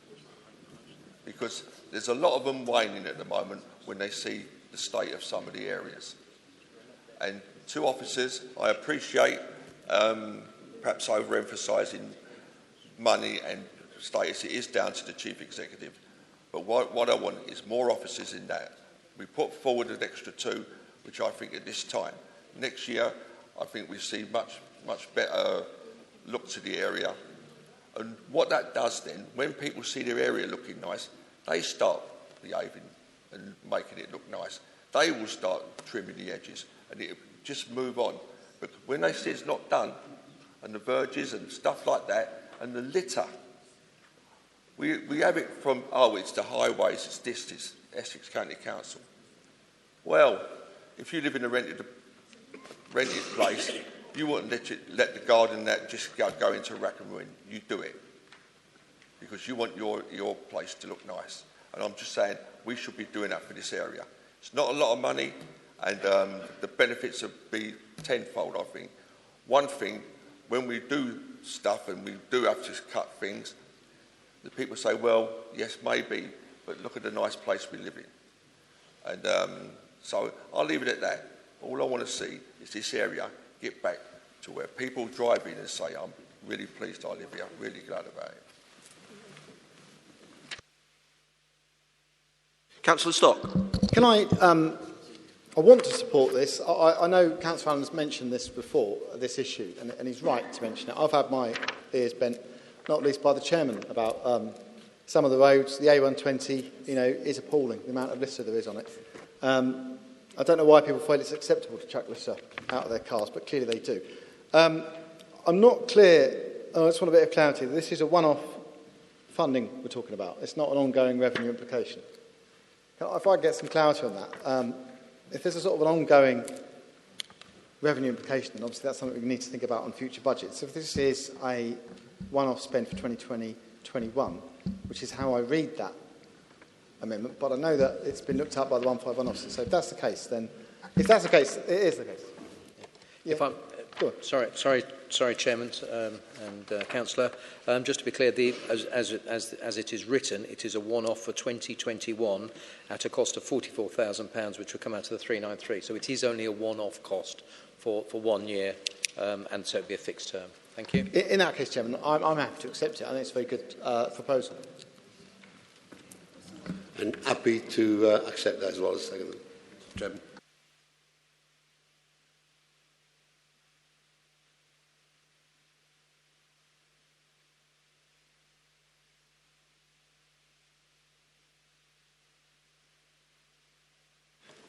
[SPEAKER 11] Because there's a lot of them whining at the moment when they see the state of some of the areas. And 2 officers, I appreciate perhaps overemphasising money and status. It is down to the chief executive. But what I want is more officers in that. We put forward an extra 2, which I think at this time. Next year, I think we see much better look to the area. And what that does then, when people see their area looking nice, they start behaving and making it look nice. They will start trimming the edges and it will just move on. But when they see it's not done, and the verges and stuff like that, and the litter, we have it from, it's the highways, it's this, Essex County Council. Well, if you live in a rented place, you wouldn't let the garden that just go into rack and ruin. You do it because you want your place to look nice. And I'm just saying we should be doing that for this area. It's not a lot of money, and the benefits would be tenfold, I think. One thing, when we do stuff and we do have to cut things, the people say, well, yes, maybe, but look at the nice place we live in. And so I'll leave it at that. All I want to see is this area get back to where people drive in and say, I'm really pleased I live here, I'm really glad about it.
[SPEAKER 1] Councillor Stock.
[SPEAKER 6] Can I want to support this. I know Councillor Allen has mentioned this before, this issue, and he's right to mention it. I've had my ears bent, not least by the chairman, about some of the roads. The A120, is appalling, the amount of litter there is on it. I don't know why people find it's acceptable to chuck litter out of their cars, but clearly they do. I'm not clear, I just want a bit of clarity. This is a one-off funding we're talking about. It's not an ongoing revenue implication. If I get some clarity on that, if there's a sort of an ongoing revenue implication, then obviously that's something we need to think about on future budgets. If this is a one-off spend for 2020-21, which is how I read that amendment, but I know that it's been looked at by the 151 officer. So if that's the case, then if that's the case, it is the case. Yeah.
[SPEAKER 3] If I'm sorry, Chairman and Councillor. Just to be clear, as it is written, it is a one-off for 2021 at a cost of £44,000, which will come out of the 393. So it is only a one-off cost for 1 year, and so it will be a fixed term. Thank you.
[SPEAKER 6] In that case, Chairman, I'm happy to accept it. I think it's a very good proposal.
[SPEAKER 9] And happy to accept that as well as second. Chairman.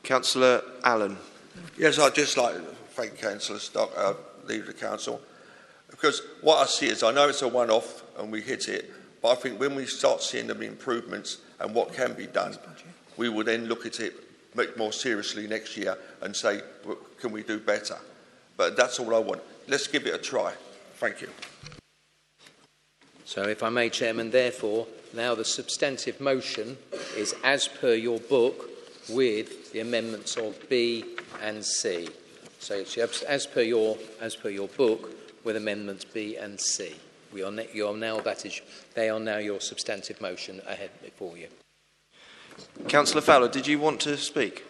[SPEAKER 1] Councillor Allen.
[SPEAKER 11] Yes, I'd just like to thank Councillor Stock, Leader of the Council, because what I see is, I know it's a one-off and we hit it, but I think when we start seeing the improvements and what can be done, we will then look at it much more seriously next year and say, well, can we do better? But that's all I want. Let's give it a try. Thank you.
[SPEAKER 3] So if I may, Chairman, therefore, now the substantive motion is as per your book with the amendments of B and C. So it's as per your book with amendments B and C. They are now your substantive motion ahead before you.
[SPEAKER 1] Councillor Fowler, did you want to speak?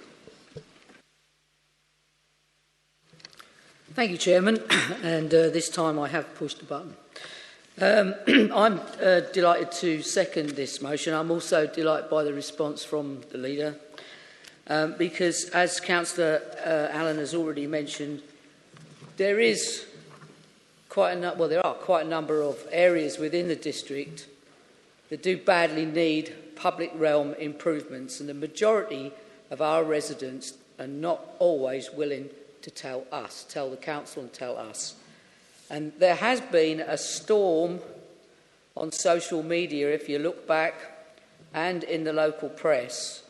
[SPEAKER 12] Thank you, Chairman. And this time I have pushed the button. I'm delighted to second this motion. I'm also delighted by the response from the leader. Because, as Councillor Allen has already mentioned, there are quite a number of areas within the district that do badly need public realm improvements, and the majority of our residents are not always willing to tell the council and tell us. And there has been a storm on social media, if you look back, and in the local press.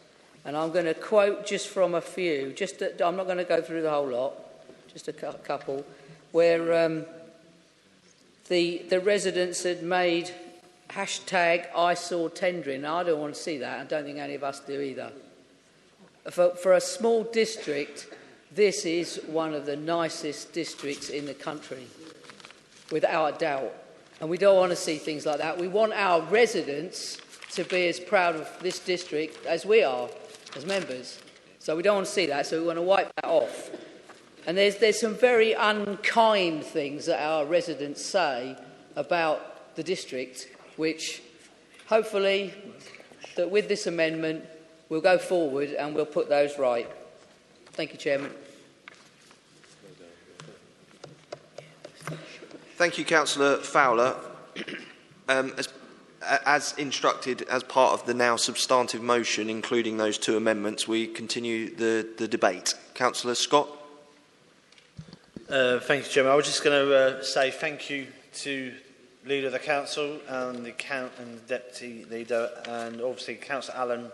[SPEAKER 12] And I'm going to quote just from a few, I'm not going to go through the whole lot, just a couple, where the residents had made hashtag I saw tendering. I don't want to see that. I don't think any of us do either. For a small district, this is one of the nicest districts in the country, without a doubt. And we don't want to see things like that. We want our residents to be as proud of this district as we are, as members. So we don't want to see that, so we want to wipe that off. And there's some very unkind things that our residents say about the district, which hopefully that with this amendment we'll go forward and we'll put those right. Thank you, Chairman.
[SPEAKER 1] Thank you, Councillor Fowler. As instructed, as part of the now substantive motion, including those two amendments, we continue the debate. Councillor Scott.
[SPEAKER 13] Thank you, Chairman. I was just going to say thank you to Leader of the Council and the Deputy Leader, and obviously Councillor Allen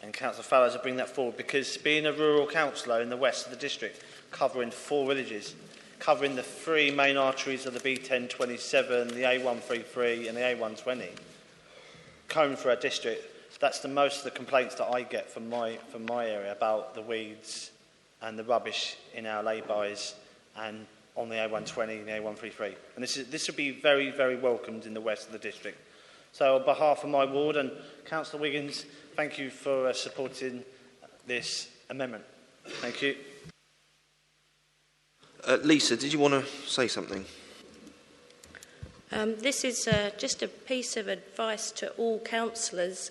[SPEAKER 13] and Councillor Fowler to bring that forward, because being a rural councillor in the west of the district, covering 4 villages, covering the 3 main arteries of the B1027, the A133 and the A120, coming for our district, that's the most of the complaints that I get from my area about the weeds and the rubbish in our lay-bys and on the A120 and the A133. And this would be very, very welcomed in the west of the district. So on behalf of my ward and Councillor Wiggins, thank you for supporting this amendment. Thank you.
[SPEAKER 1] Lisa, did you want to say something?
[SPEAKER 4] This is just a piece of advice to all councillors.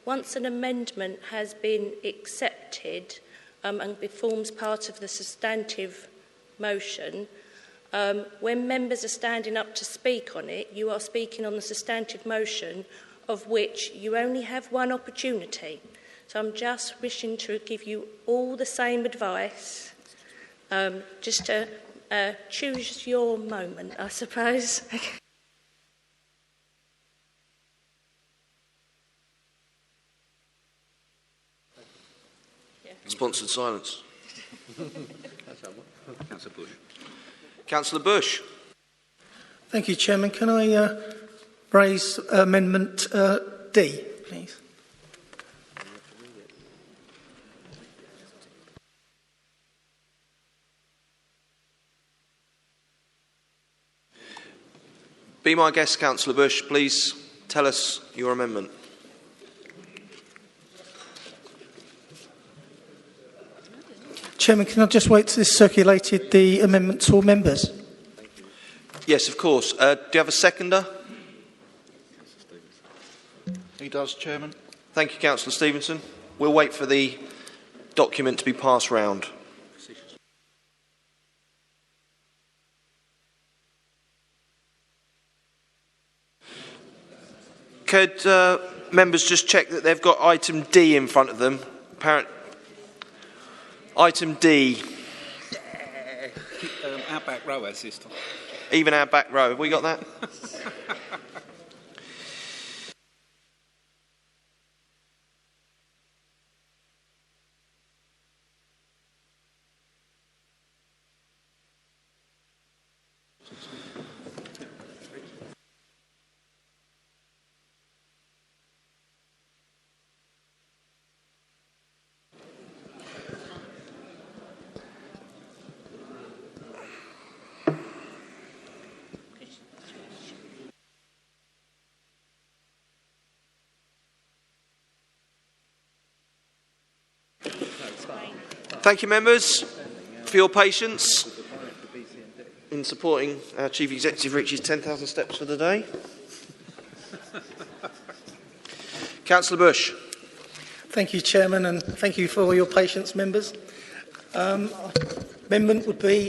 [SPEAKER 4] Once an amendment has been accepted and forms part of the substantive motion, when members are standing up to speak on it, you are speaking on the substantive motion of which you only have one opportunity. So I'm just wishing to give you all the same advice, just to choose your moment, I suppose.
[SPEAKER 1] Sponsored silence. Councillor Bush.
[SPEAKER 14] Thank you, Chairman. Can I raise Amendment D, please?
[SPEAKER 1] Be my guest, Councillor Bush. Please tell us your amendment.
[SPEAKER 14] Chairman, can I just wait till this circulated the amendment to all members?
[SPEAKER 1] Yes, of course. Do you have a seconder?
[SPEAKER 15] He does, Chairman.
[SPEAKER 1] Thank you, Councillor Stevenson. We'll wait for the document to be passed round. Could members just check that they've got item D in front of them? Item D.
[SPEAKER 16] Our back row has this time.
[SPEAKER 1] Even our back row. Have we got that? Thank you, members, for your patience in supporting our Chief Executive reaches 10,000 steps for the day. Councillor Bush.
[SPEAKER 14] Thank you, Chairman, and thank you for your patience, members. Amendment would be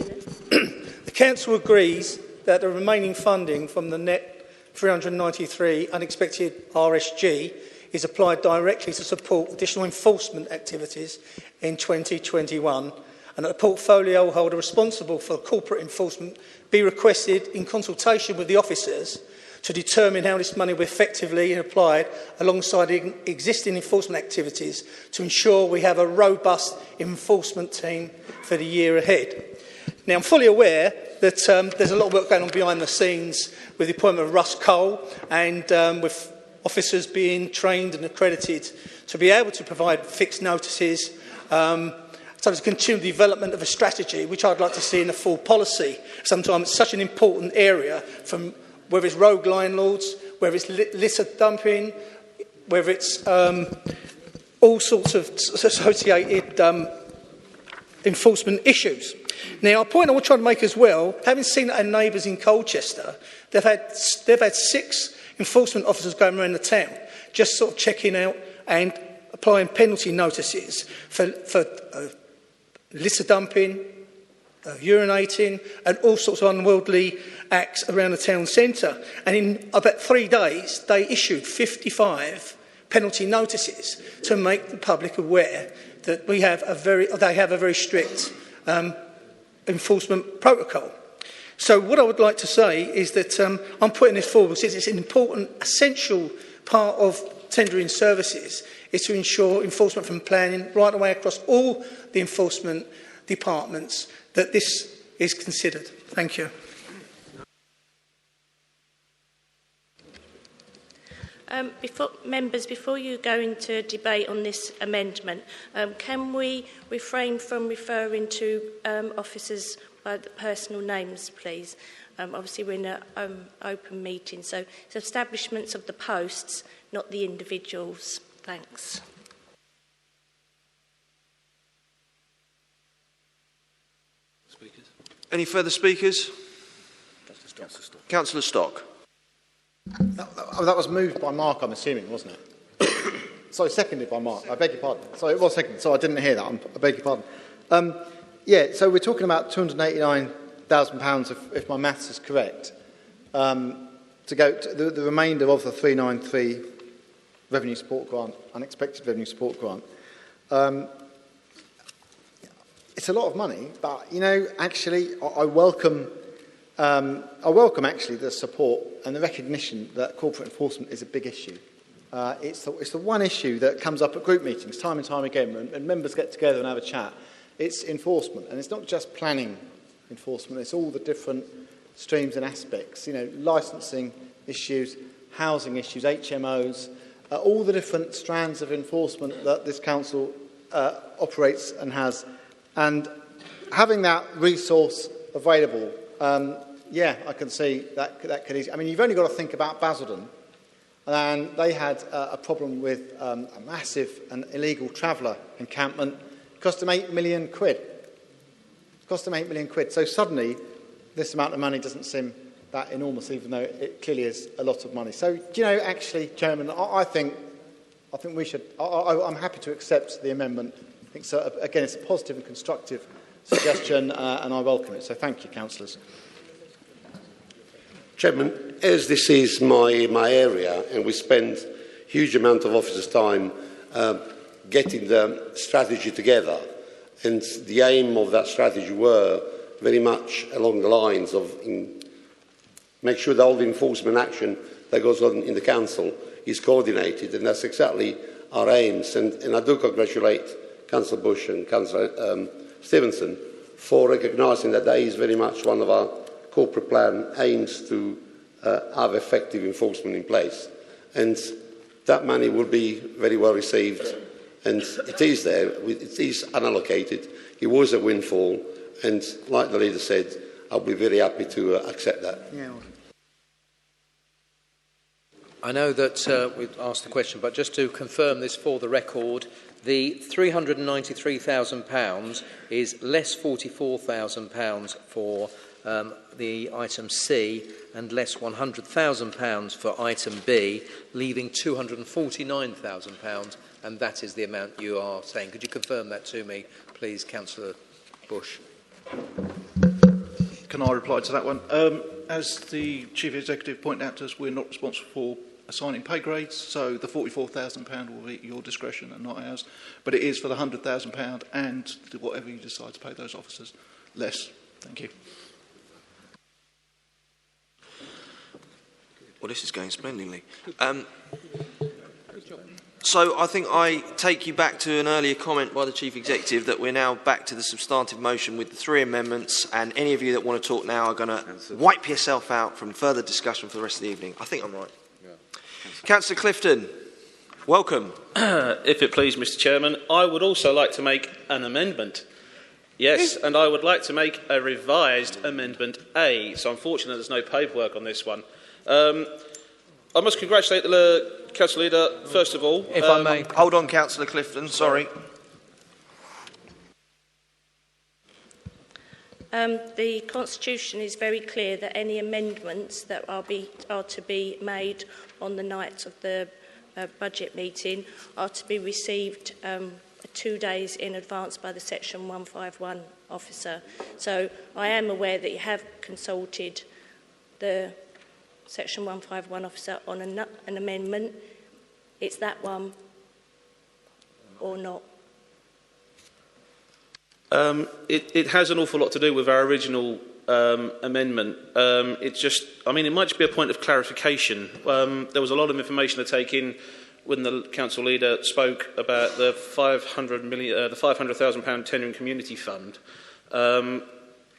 [SPEAKER 14] the Council agrees that the remaining funding from the net 393 unexpected RSG is applied directly to support additional enforcement activities in 2021, and that the portfolio holder responsible for corporate enforcement be requested in consultation with the officers to determine how this money will be effectively applied alongside existing enforcement activities to ensure we have a robust enforcement team for the year ahead. Now, I'm fully aware that there's a lot of work going on behind the scenes with the appointment of Russ Cole and with officers being trained and accredited to be able to provide fixed notices, so there's a continued development of a strategy, which I'd like to see in a full policy. Sometimes it's such an important area, from whether it's rogue landlords, whether it's litter dumping, whether it's all sorts of associated enforcement issues. Now, a point I want to try to make as well, having seen our neighbours in Colchester, they've had 6 enforcement officers going around the town, just sort of checking out and applying penalty notices for litter dumping, urinating, and all sorts of unworldly acts around the town centre. And in about 3 days, they issued 55 penalty notices to make the public aware that they have a very strict enforcement protocol. So what I would like to say is that I'm putting this forward because it's an important, essential part of tendering services is to ensure enforcement from planning right the way across all the enforcement departments that this is considered. Thank you.
[SPEAKER 4] Before you go into debate on this amendment, can we refrain from referring to officers by the personal names, please? Obviously, we're in an open meeting, so it's establishments of the posts, not the individuals. Thanks.
[SPEAKER 1] Any further speakers? Councillor Stock.
[SPEAKER 6] That was moved by Mark, I'm assuming, wasn't it? Sorry, seconded by Mark. I beg your pardon. Sorry, it was seconded. So I didn't hear that. I beg your pardon. Yeah, so we're talking about £289,000, if my maths is correct, to go to the remainder of the 393 revenue support grant, unexpected revenue support grant. It's a lot of money, but, you know, actually, I welcome actually the support and the recognition that corporate enforcement is a big issue. It's the one issue that comes up at group meetings time and time again when members get together and have a chat. It's enforcement, and it's not just planning enforcement, it's all the different streams and aspects, you know, licensing issues, housing issues, HMOs, all the different strands of enforcement that this council operates and has. And having that resource available, yeah, I can see that could easily. I mean, you've only got to think about Basildon, and they had a problem with a massive and illegal traveller encampment. It cost them £8 million. So suddenly, this amount of money doesn't seem that enormous, even though it clearly is a lot of money. So, you know, actually, Chairman, I think we should. I'm happy to accept the amendment. I think so. Again, it's a positive and constructive suggestion, and I welcome it. So, thank you, councillors.
[SPEAKER 9] Chairman, as this is my area, and we spend a huge amount of officers' time getting the strategy together, and the aim of that strategy were very much along the lines of make sure that all the enforcement action that goes on in the council is coordinated, and that's exactly our aims. And I do congratulate Councillor Bush and Councillor Stevenson for recognising that that is very much one of our corporate plan aims to have effective enforcement in place. And that money will be very well received, and it is there, it is unallocated, it was a windfall, and like the leader said, I'll be very happy to accept that.
[SPEAKER 6] Yeah.
[SPEAKER 3] I know that we've asked the question, but just to confirm this for the record, the £393,000 is less £44,000 for the item C and less £100,000 for item B, leaving £249,000, and that is the amount you are saying. Could you confirm that to me, please, Councillor Bush?
[SPEAKER 15] Can I reply to that one? As the Chief Executive pointed out to us, we're not responsible for assigning pay grades, so the £44,000 will be at your discretion and not ours, but it is for the £100,000 and whatever you decide to pay those officers less. Thank you.
[SPEAKER 1] Well, this is going splendidly. So I think I take you back to an earlier comment by the Chief Executive that we're now back to the substantive motion with the 3 amendments, and any of you that want to talk now are going to wipe yourself out from further discussion for the rest of the evening. I think I'm right. Yeah. Councillor Clifton, welcome.
[SPEAKER 16] If it please, Mr. Chairman, I would also like to make an amendment. Yes, and I would like to make a revised Amendment A. So unfortunately there's no paperwork on this one. I must congratulate the Council Leader, first of all.
[SPEAKER 1] If I may. Hold on, Councillor Clifton, sorry.
[SPEAKER 4] The Constitution is very clear that any amendments that are to be made on the night of the budget meeting are to be received 2 days in advance by the Section 151 officer. So I am aware that you have consulted the Section 151 officer on an amendment. It's that one or not?
[SPEAKER 16] It has an awful lot to do with our original amendment. It's just, I mean, it might just be a point of clarification. There was a lot of information to take in when the Council Leader spoke about the £500,000 Tenure and Community Fund.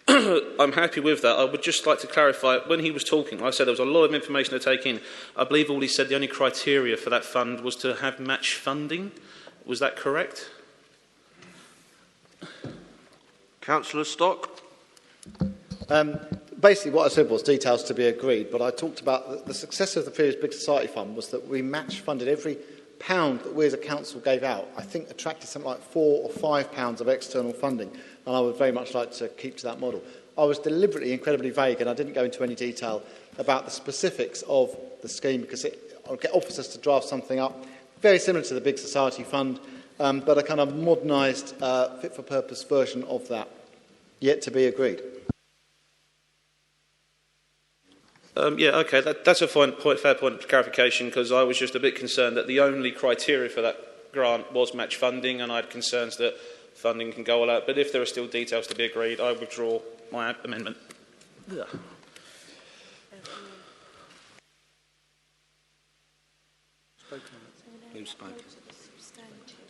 [SPEAKER 16] I'm happy with that. I would just like to clarify, when he was talking, I said there was a lot of information to take in. I believe all he said, the only criteria for that fund was to have match funding. Was that correct?
[SPEAKER 1] Councillor Stock.
[SPEAKER 17] Basically, what I said was details to be agreed, but I talked about the success of the previous Big Society Fund was that we match funded every pound that we as a council gave out. I think attracted something like £4 or £5 of external funding, and I would very much like to keep to that model. I was deliberately incredibly vague, and I didn't go into any detail about the specifics of the scheme because I'll get officers to draft something up very similar to the Big Society Fund, but a kind of modernised, fit-for-purpose version of that, yet to be agreed.
[SPEAKER 16] Okay, that's a fair point of clarification, because I was just a bit concerned that the only criteria for that grant was match funding, and I had concerns that funding can go all out. But if there are still details to be agreed, I withdraw my amendment. Ugh.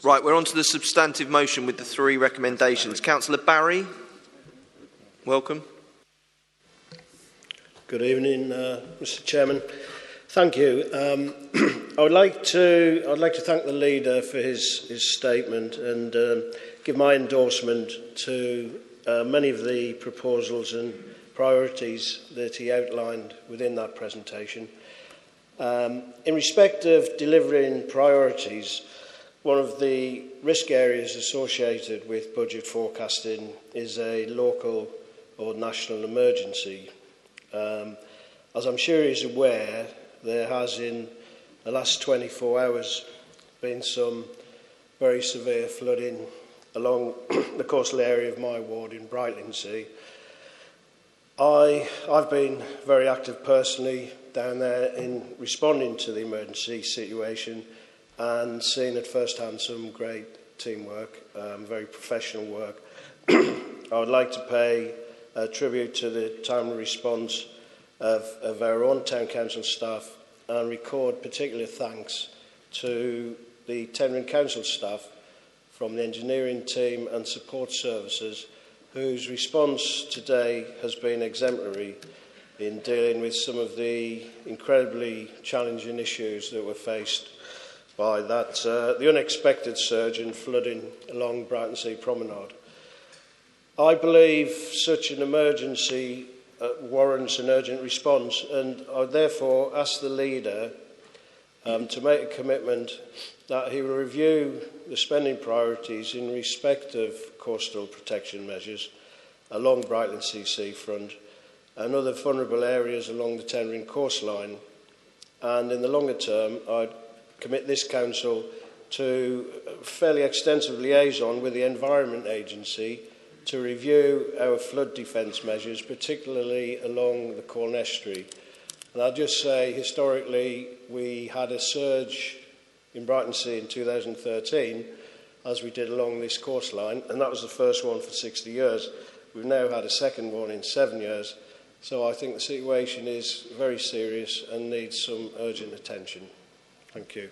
[SPEAKER 1] Right, we're on to the substantive motion with the 3 recommendations. Councillor Barry, welcome.
[SPEAKER 18] Good evening, Mr. Chairman. Thank you. I would like to thank the leader for his statement and give my endorsement to many of the proposals and priorities that he outlined within that presentation. In respect of delivering priorities, one of the risk areas associated with budget forecasting is a local or national emergency. As I'm sure he's aware, there has in the last 24 hours been some very severe flooding along the coastal area of my ward in Brightlingsea. I've been very active personally down there in responding to the emergency situation and seeing at first hand some great teamwork, very professional work. I would like to pay tribute to the timely response of our own town council staff and record particular thanks to the Tenrin Council staff from the engineering team and support services whose response today has been exemplary in dealing with some of the incredibly challenging issues that were faced by the unexpected surge and flooding along Brightlingsea Promenade. I believe such an emergency warrants an urgent response, and I therefore ask the leader to make a commitment that he will review the spending priorities in respect of coastal protection measures along Brightlingsea seafront and other vulnerable areas along the Tenrin coastline. And in the longer term, I'd commit this council to fairly extensive liaison with the Environment Agency to review our flood defence measures, particularly along the Colne Estuary. And I'll just say, historically, we had a surge in Brightlingsea in 2013, as we did along this coastline, and that was the first one for 60 years. We've now had a second one in 7 years, so I think the situation is very serious and needs some urgent attention. Thank you.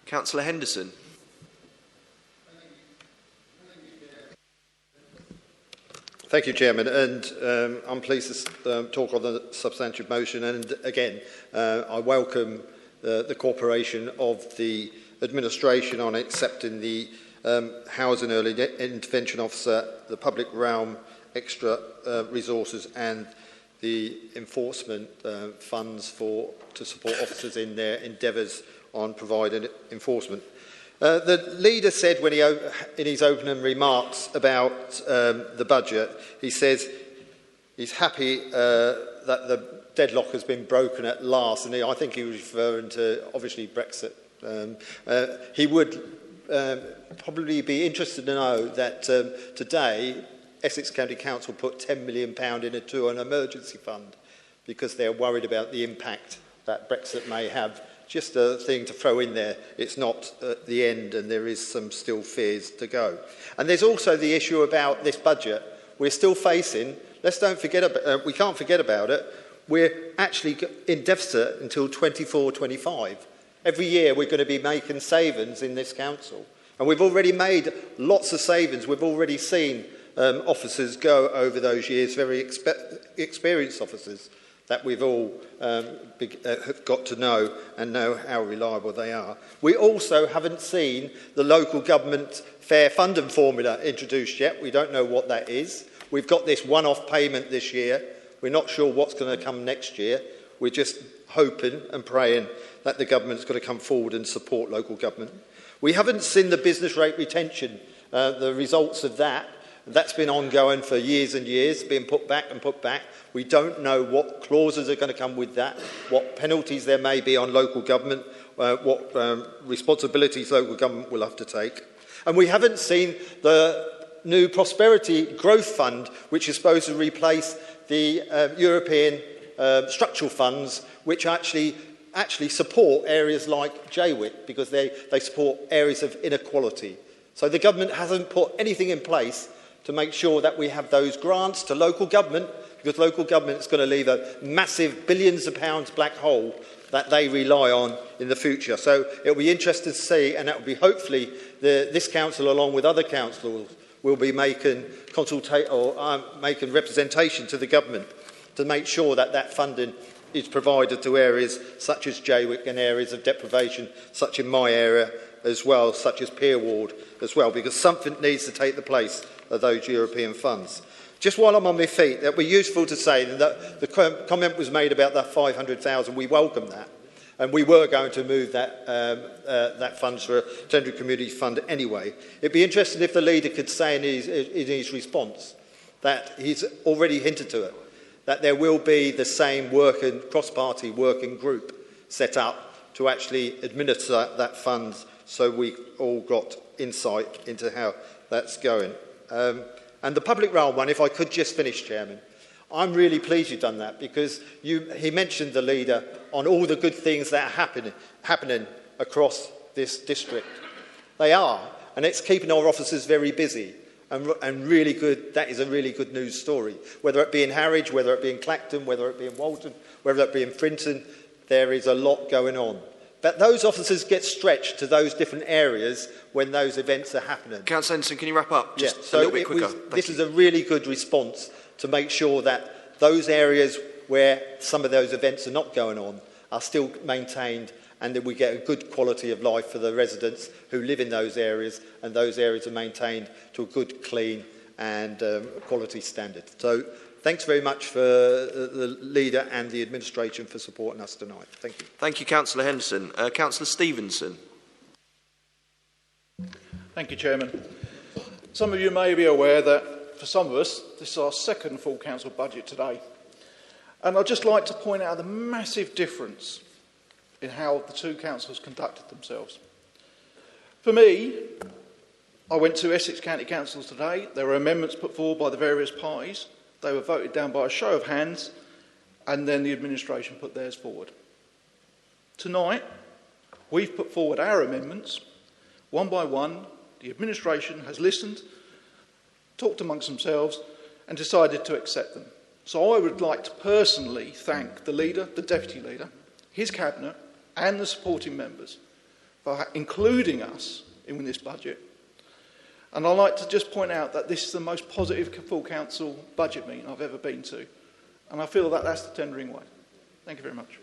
[SPEAKER 1] Councillor Henderson.
[SPEAKER 5] Thank you, Chairman, and I'm pleased to talk on the substantive motion, and again I welcome the cooperation of the administration on accepting the Housing Early Intervention Officer, the public realm extra resources and the enforcement funds to support officers in their endeavours on providing enforcement. The leader said when in his opening remarks about the budget, he says he's happy that the deadlock has been broken at last, and I think he was referring to obviously Brexit. He would probably be interested to know that today Essex County Council put £10 million into an emergency fund because they're worried about the impact that Brexit may have. Just a thing to throw in there. It's not at the end, and there is some still fears to go. And there's also the issue about this budget. We're still facing, we can't forget about it, we're actually in deficit until 24-25. Every year we're going to be making savings in this council. And we've already made lots of savings. We've already seen officers go over those years, very experienced officers that we've all have got to know and know how reliable they are. We also haven't seen the local government fair funding formula introduced yet. We don't know what that is. We've got this one-off payment this year. We're not sure what's going to come next year. We're just hoping and praying that the government's going to come forward and support local government. We haven't seen the business rate retention, the results of that. That's been ongoing for years and years, being put back and put back. We don't know what clauses are going to come with that, what penalties there may be on local government, what responsibilities local government will have to take. And we haven't seen the new Prosperity Growth Fund, which is supposed to replace the European structural funds, which actually support areas like Jaywick, because they support areas of inequality. So the government hasn't put anything in place to make sure that we have those grants to local government, because local government is going to leave a massive billions of pounds black hole that they rely on in the future. So it'll be interesting to see, and that will be hopefully this council, along with other councils, will be making making representation to the government to make sure that that funding is provided to areas such as Jaywick and areas of deprivation, such in my area as well, such as Pier Ward as well, because something needs to take the place of those European funds. Just while I'm on my feet, it would be useful to say that the comment was made about that 500,000. We welcome that, and we were going to move that funds for a Tendering Community Fund anyway. It'd be interesting if the leader could say in his response that he's already hinted to it, that there will be the same cross-party working group set up to actually administer that fund, so we all got insight into how that's going. And the public rail one, if I could just finish, Chairman, I'm really pleased you've done that, because he mentioned, the leader, on all the good things that are happening across this district. They are, and it's keeping our officers very busy and really good. That is a really good news story. Whether it be in Harwich, whether it be in Clacton, whether it be in Walton, whether it be in Frinton, there is a lot going on. But those officers get stretched to those different areas when those events are happening.
[SPEAKER 1] Councillor Henderson, can you wrap up just
[SPEAKER 5] so
[SPEAKER 1] a little bit quicker?
[SPEAKER 5] This is a really good response to make sure that those areas where some of those events are not going on are still maintained, and that we get a good quality of life for the residents who live in those areas, and those areas are maintained to a good, clean and quality standard. So thanks very much for the leader and the administration for supporting us tonight. Thank you.
[SPEAKER 1] Thank you, Councillor Henderson. Councillor Stevenson.
[SPEAKER 15] Thank you, Chairman. Some of you may be aware that for some of us, this is our second full council budget today. And I'd just like to point out the massive difference in how the two councils conducted themselves. For me, I went to Essex County Councils today. There were amendments put forward by the various parties. They were voted down by a show of hands, and then the administration put theirs forward. Tonight, we've put forward our amendments. One by one, the administration has listened, talked amongst themselves, and decided to accept them. So I would like to personally thank the leader, the deputy leader, his cabinet, and the supporting members for including us in this budget. And I'd like to just point out that this is the most positive full council budget meeting I've ever been to. And I feel that that's the tendering way. Thank you very much.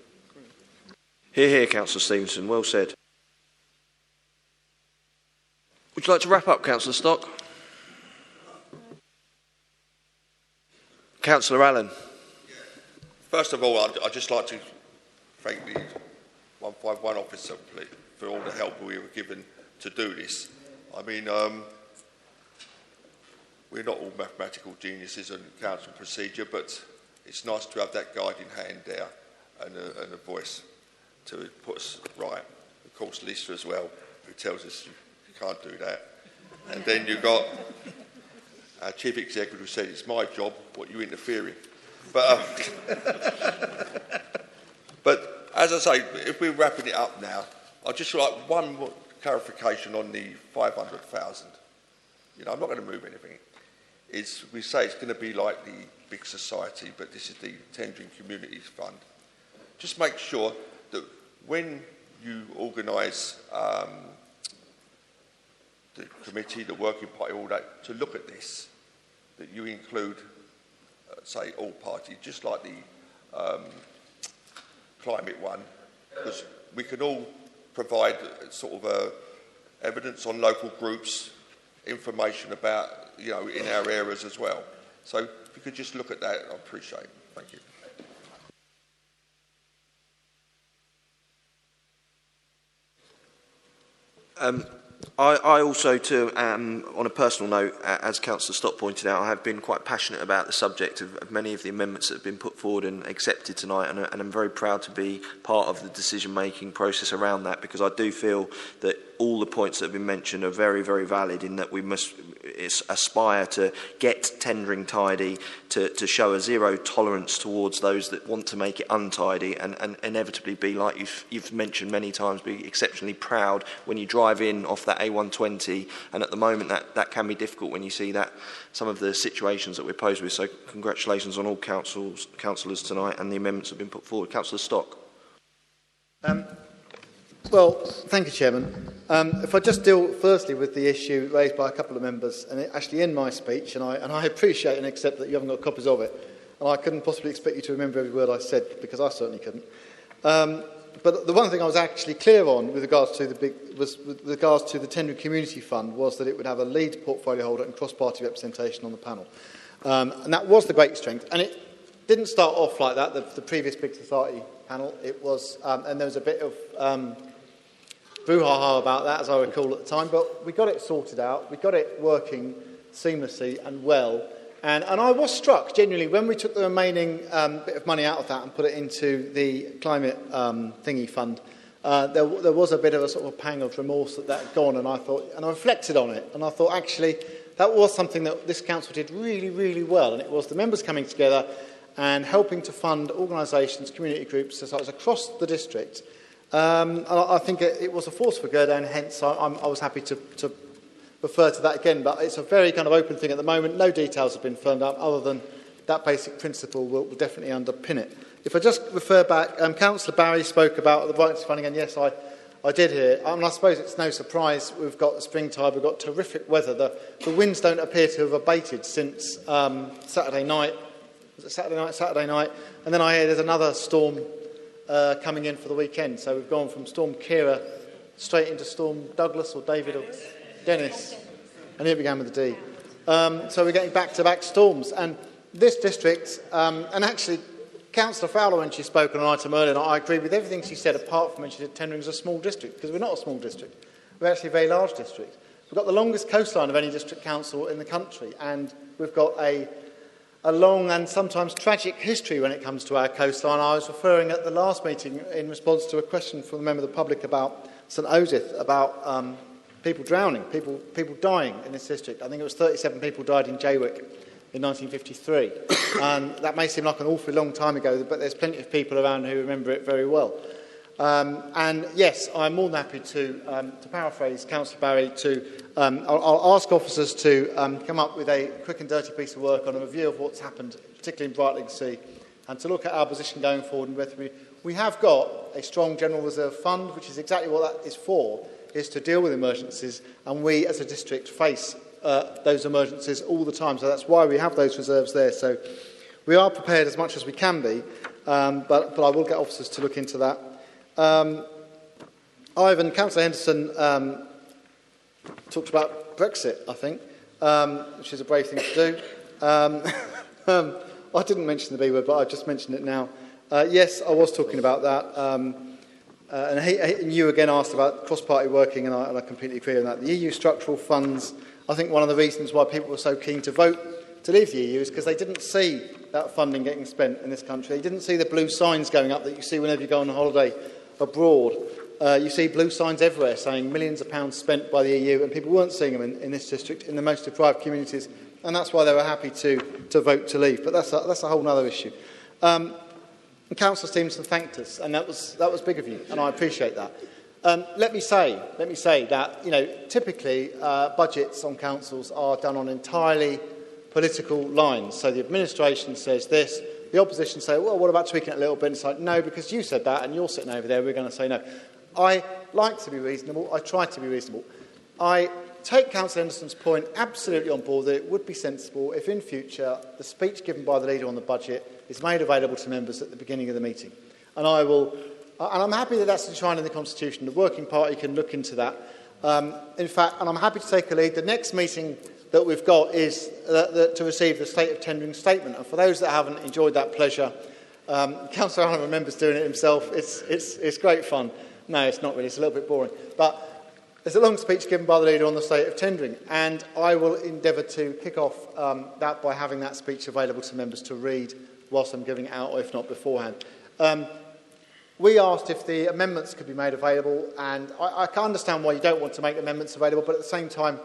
[SPEAKER 1] Hear, hear, Councillor Stevenson. Well said. Would you like to wrap up, Councillor Stock? Councillor Allen.
[SPEAKER 11] First of all, I'd just like to thank the 151 officer for all the help we were given to do this. I mean, we're not all mathematical geniuses on council procedure, but it's nice to have that guiding hand there and a voice to put us right. Of course, Lisa as well, who tells us you can't do that. And then you've got our chief executive who said, it's my job, what you interfering. But as I say, if we're wrapping it up now, I'd just like one more clarification on the 500,000. You know, I'm not going to move anything. We say it's going to be like the big society, but this is the Tendering Communities Fund. Just make sure that when you organise the committee, the working party, all that, to look at this, that you include, say, all parties, just like the climate one, because we can all provide sort of evidence on local groups, information about, in our areas as well. So if you could just look at that, I'd appreciate it. Thank you.
[SPEAKER 1] I also, too, on a personal note, as Councillor Stott pointed out, I have been quite passionate about the subject of many of the amendments that have been put forward and accepted tonight, and I'm very proud to be part of the decision-making process around that, because I do feel that all the points that have been mentioned are very, very valid, in that we must aspire to get tendering tidy, to show a zero tolerance towards those that want to make it untidy, and inevitably be, like you've mentioned many times, be exceptionally proud when you drive in off that A120, and at the moment that can be difficult when you see that some of the situations that we're posed with. So congratulations on all councillors tonight and the amendments that have been put forward. Councillor Stock.
[SPEAKER 6] Well, thank you, Chairman. If I just deal firstly with the issue raised by a couple of members, and actually in my speech, and I appreciate and accept that you haven't got copies of it, and I couldn't possibly expect you to remember every word I said, because I certainly couldn't. But the one thing I was actually clear on with regards to the Tendering Community Fund was that it would have a lead portfolio holder and cross-party representation on the panel. And that was the great strength. And it didn't start off like that, the previous Big Society panel. It was, and there was a bit of brouhaha about that, as I recall at the time, but we got it sorted out. We got it working seamlessly and well. And I was struck, genuinely, when we took the remaining bit of money out of that and put it into the climate thingy fund, there was a bit of a sort of pang of remorse that had gone, and I reflected on it, and I thought, actually, that was something that this council did really, really well, and it was the members coming together and helping to fund organisations, community groups, societies across the district. And I think it was a force for good, and hence I was happy to refer to that again, but it's a very kind of open thing at the moment. No details have been firmed up other than that basic principle will definitely underpin it. If I just refer back, Councillor Barry spoke about the brightness funding, and yes, I did hear it. I suppose it's no surprise we've got the springtime, we've got terrific weather. The winds don't appear to have abated since Saturday night. Was it Saturday night? And then I hear there's another storm coming in for the weekend. So we've gone from Storm Kira straight into Storm Douglas or David or Dennis, and it began with a D. So we're getting back-to-back storms. And this district, and actually Councillor Fowler, when she spoke on an item earlier, I agree with everything she said, apart from when she said Tendring is a small district, because we're not a small district. We're actually a very large district. We've got the longest coastline of any district council in the country, and we've got a long and sometimes tragic history when it comes to our coastline. I was referring at the last meeting in response to a question from a member of the public about St Osyth, about people drowning, people dying in this district. I think it was 37 people died in Jaywick in 1953. And that may seem like an awfully long time ago, but there's plenty of people around who remember it very well. And yes, I'm more than happy to paraphrase Councillor Barry, I'll ask officers to come up with a quick and dirty piece of work on a review of what's happened, particularly in Brightling Sea, and to look at our position going forward and whether we have got a strong general reserve fund, which is exactly what that is for, is to deal with emergencies, and we as a district face those emergencies all the time, so that's why we have those reserves there. So we are prepared as much as we can be, but I will get officers to look into that. Councillor Henderson talked about Brexit, I think, which is a brave thing to do. I didn't mention the B word, but I've just mentioned it now. Yes, I was talking about that. And you again asked about cross-party working, and I completely agree on that. The EU structural funds, I think one of the reasons why people were so keen to vote to leave the EU is because they didn't see that funding getting spent in this country. They didn't see the blue signs going up that you see whenever you go on holiday abroad. You see blue signs everywhere saying millions of pounds spent by the EU, and people weren't seeing them in this district, in the most deprived communities, and that's why they were happy to vote to leave. But that's a whole other issue. And Councillor Stevenson thanked us, and that was big of you, and I appreciate that. Let me say that typically budgets on councils are done on entirely political lines. So the administration says this, the opposition say, well, what about tweaking it a little bit? And it's like, no, because you said that, and you're sitting over there, we're going to say no. I like to be reasonable. I try to be reasonable. I take Councillor Henderson's point absolutely on board that it would be sensible if in future the speech given by the leader on the budget is made available to members at the beginning of the meeting. And I will, and I'm happy that that's enshrined in the Constitution. The Working Party can look into that. In fact, and I'm happy to take a lead. The next meeting that we've got is to receive the State of Tendering statement. And for those that haven't enjoyed that pleasure, Councillor Allen remembers doing it himself. It's great fun. No, it's not really. It's a little bit boring. But there's a long speech given by the leader on the state of tendering, and I will endeavour to kick off that by having that speech available to members to read whilst I'm giving it out, or if not beforehand. We asked if the amendments could be made available, and I can understand why you don't want to make amendments available, but at the same time,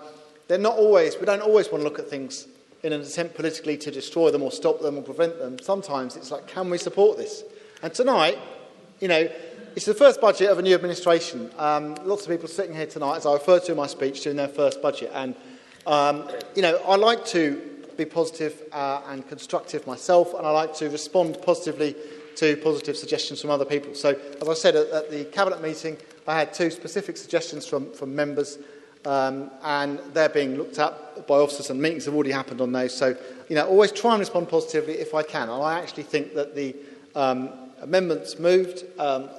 [SPEAKER 6] we don't always want to look at things in an attempt politically to destroy them or stop them or prevent them. Sometimes it's like, can we support this? And tonight, you know, it's the first budget of a new administration. Lots of people sitting here tonight, as I referred to in my speech, doing their first budget. And, you know, I like to be positive and constructive myself, and I like to respond positively to positive suggestions from other people. So, as I said at the Cabinet meeting, I had 2 specific suggestions from members, and they're being looked at by officers, and meetings have already happened on those. So, you know, always try and respond positively if I can. And I actually think that the amendments moved,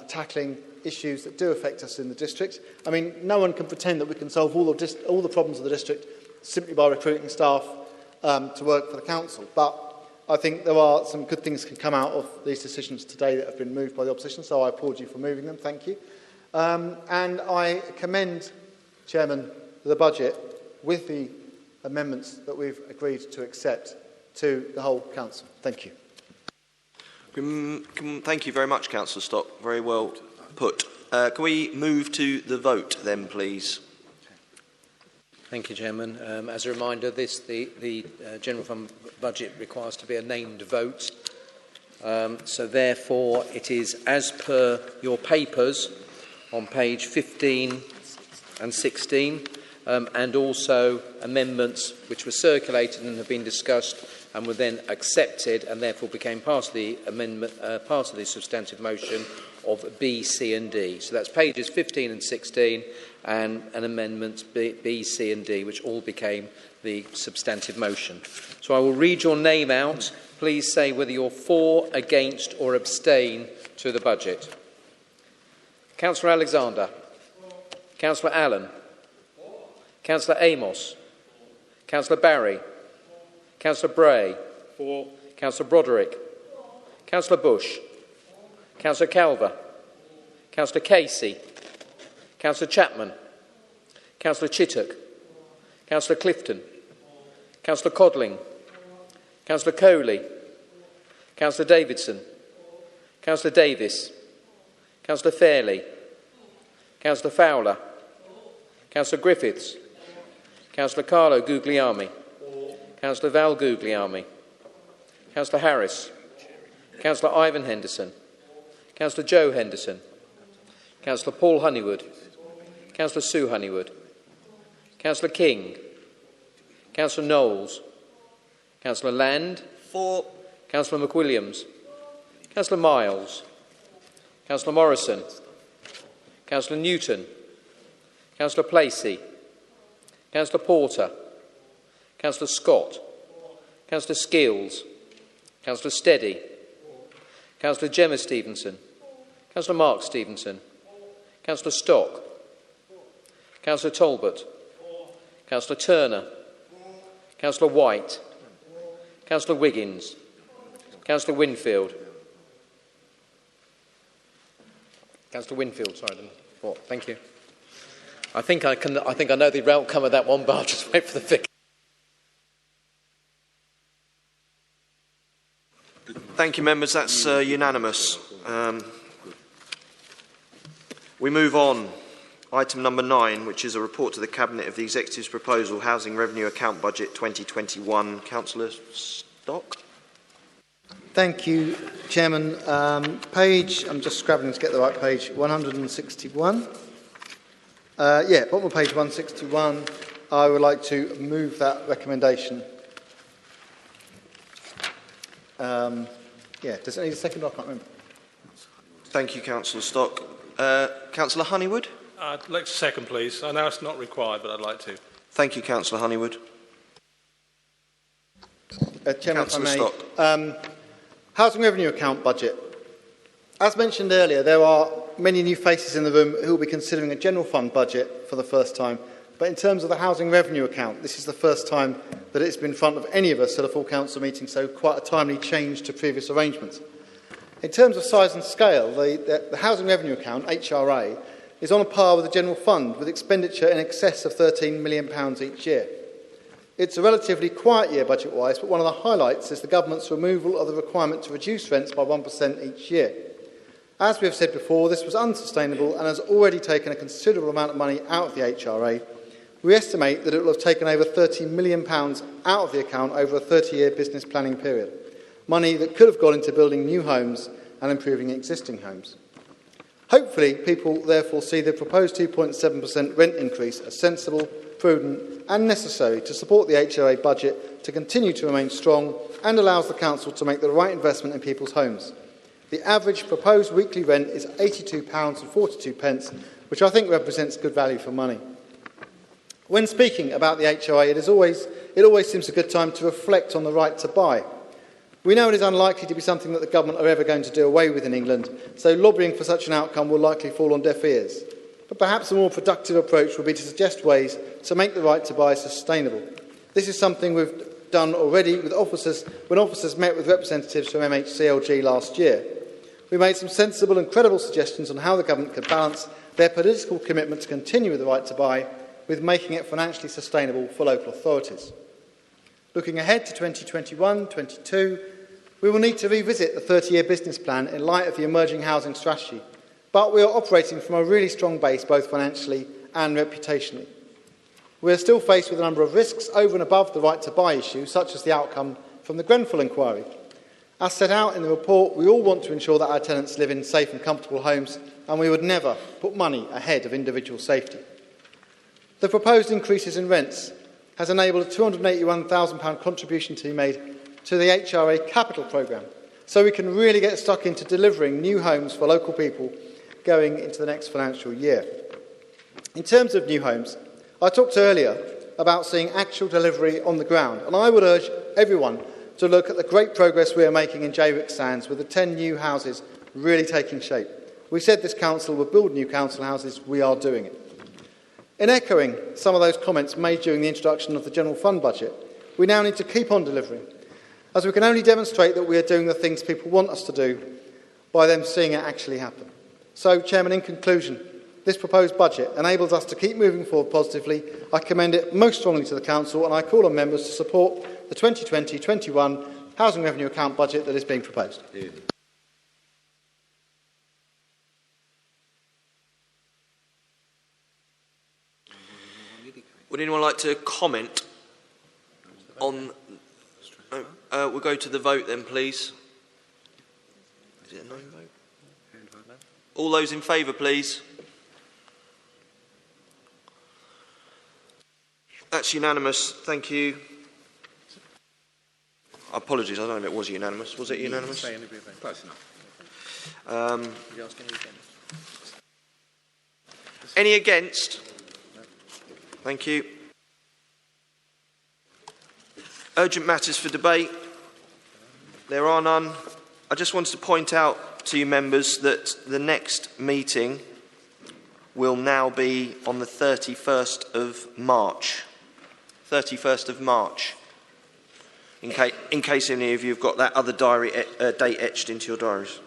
[SPEAKER 6] tackling issues that do affect us in the district. I mean, no one can pretend that we can solve all the problems of the district simply by recruiting staff to work for the council. But I think there are some good things that can come out of these decisions today that have been moved by the opposition, so I applaud you for moving them. Thank you. And I commend, Chairman, the budget with the amendments that we've agreed to accept to the whole council. Thank you.
[SPEAKER 1] Thank you very much, Councillor Stock. Very well put. Can we move to the vote then, please?
[SPEAKER 3] Thank you, Chairman. As a reminder, the General Fund budget requires to be a named vote. So therefore, it is as per your papers on page 15 and 16, and also amendments which were circulated and have been discussed and were then accepted and therefore became part of the amendment, part of the substantive motion of B, C and D. So that's pages 15 and 16 and an amendment B, C and D, which all became the substantive motion. So I will read your name out. Please say whether you're for, against or abstain to the budget. Councillor Alexander. Councillor Allen. Councillor Amos. Councillor Barry. Councillor Bray.
[SPEAKER 8] For.
[SPEAKER 3] Councillor Broderick. Councillor Bush. Councillor Calver. Councillor Casey. Councillor Chapman. Councillor Chittock. Councillor Clifton. Councillor Codling. Councillor Coley. Councillor Davidson. Councillor Davis. Councillor Fairley. Councillor Fowler. Councillor Griffiths. Councillor Carlo Guglielmi. Councillor Val Guglielmi. Councillor Harris. Councillor Ivan Henderson. Councillor Joe Henderson. Councillor Paul Honeywood. Councillor Sue Honeywood. Councillor King. Councillor Knowles. Councillor Land.
[SPEAKER 1] For.
[SPEAKER 3] Councillor McWilliams. Councillor Miles. Councillor Morrison. Councillor Newton. Councillor Placey. Councillor Porter. Councillor Scott. Councillor Skills. Councillor Steady. Councillor Gemma Stevenson. Councillor Mark Stevenson. Councillor Stock. Councillor Talbot. Councillor Turner. Councillor White. Councillor Wiggins. Councillor Winfield. Councillor Winfield, sorry. Thank you. I think I know the outcome of that one, but I'll just wait for the figure.
[SPEAKER 1] Thank you, members. That's unanimous. We move on. Item number 9, which is a report to the Cabinet of the Executive's proposal, Housing Revenue Account Budget 2021. Councillor Stock.
[SPEAKER 6] Thank you, Chairman. I'm just scrabbling to get the right page, 161. Bottom of page 161, I would like to move that recommendation. Does it need a second? I can't remember.
[SPEAKER 1] Thank you, Councillor Stock. Councillor Honeywood?
[SPEAKER 8] I'd like to second, please. I know it's not required, but I'd like to.
[SPEAKER 1] Thank you, Councillor Honeywood.
[SPEAKER 6] Chairman,
[SPEAKER 1] Councillor
[SPEAKER 6] if I may,
[SPEAKER 1] Stock.
[SPEAKER 6] Housing revenue account budget. As mentioned earlier, there are many new faces in the room who will be considering a general fund budget for the first time. But in terms of the housing revenue account, this is the first time that it's been in front of any of us at a full council meeting, so quite a timely change to previous arrangements. In terms of size and scale, the housing revenue account, HRA, is on a par with the general fund, with expenditure in excess of £13 million each year. It's a relatively quiet year budget-wise, but one of the highlights is the government's removal of the requirement to reduce rents by 1% each year. As we have said before, this was unsustainable and has already taken a considerable amount of money out of the HRA. We estimate that it will have taken over £30 million out of the account over a 30-year business planning period, money that could have gone into building new homes and improving existing homes. Hopefully, people therefore see the proposed 2.7% rent increase as sensible, prudent and necessary to support the HRA budget to continue to remain strong and allows the Council to make the right investment in people's homes. The average proposed weekly rent is £82.42, which I think represents good value for money. When speaking about the HRA, it always seems a good time to reflect on the right to buy. We know it is unlikely to be something that the government are ever going to do away with in England, so lobbying for such an outcome will likely fall on deaf ears. But perhaps a more productive approach would be to suggest ways to make the right to buy sustainable. This is something we've done already with officers when officers met with representatives from MHCLG last year. We made some sensible and credible suggestions on how the government could balance their political commitment to continue with the right to buy with making it financially sustainable for local authorities. Looking ahead to 2021-22, we will need to revisit the 30-year business plan in light of the emerging housing strategy, but we are operating from a really strong base both financially and reputationally. We are still faced with a number of risks over and above the right to buy issue, such as the outcome from the Grenfell inquiry. As set out in the report, we all want to ensure that our tenants live in safe and comfortable homes, and we would never put money ahead of individual safety. The proposed increases in rents has enabled a £281,000 contribution to be made to the HRA Capital Programme, so we can really get stuck into delivering new homes for local people going into the next financial year. In terms of new homes, I talked earlier about seeing actual delivery on the ground, and I would urge everyone to look at the great progress we are making in Jaywick Sands with the 10 new houses really taking shape. We said this council would build new council houses, we are doing it. In echoing some of those comments made during the introduction of the General Fund budget, we now need to keep on delivering, as we can only demonstrate that we are doing the things people want us to do by them seeing it actually happen. So, Chairman, in conclusion, this proposed budget enables us to keep moving forward positively. I commend it most strongly to the Council and I call on members to support the 2020-21 Housing Revenue Account budget that is being proposed.
[SPEAKER 1] Would anyone like to comment on... we'll go to the vote then, please. Is it a no vote? All those in favour, please. That's unanimous. Thank you. Apologies, I don't know if it was unanimous. Was it unanimous?
[SPEAKER 7] Close enough.
[SPEAKER 1] Any against? Thank you. Urgent matters for debate. There are none. I just wanted to point out to you members that the next meeting will now be on the 31st of March. 31st of March. In case any of you have got that other diary date etched into your diaries.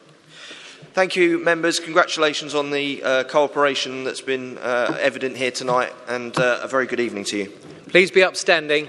[SPEAKER 1] Thank you, members. Congratulations on the cooperation that's been evident here tonight, and a very good evening to you.
[SPEAKER 3] Please be upstanding.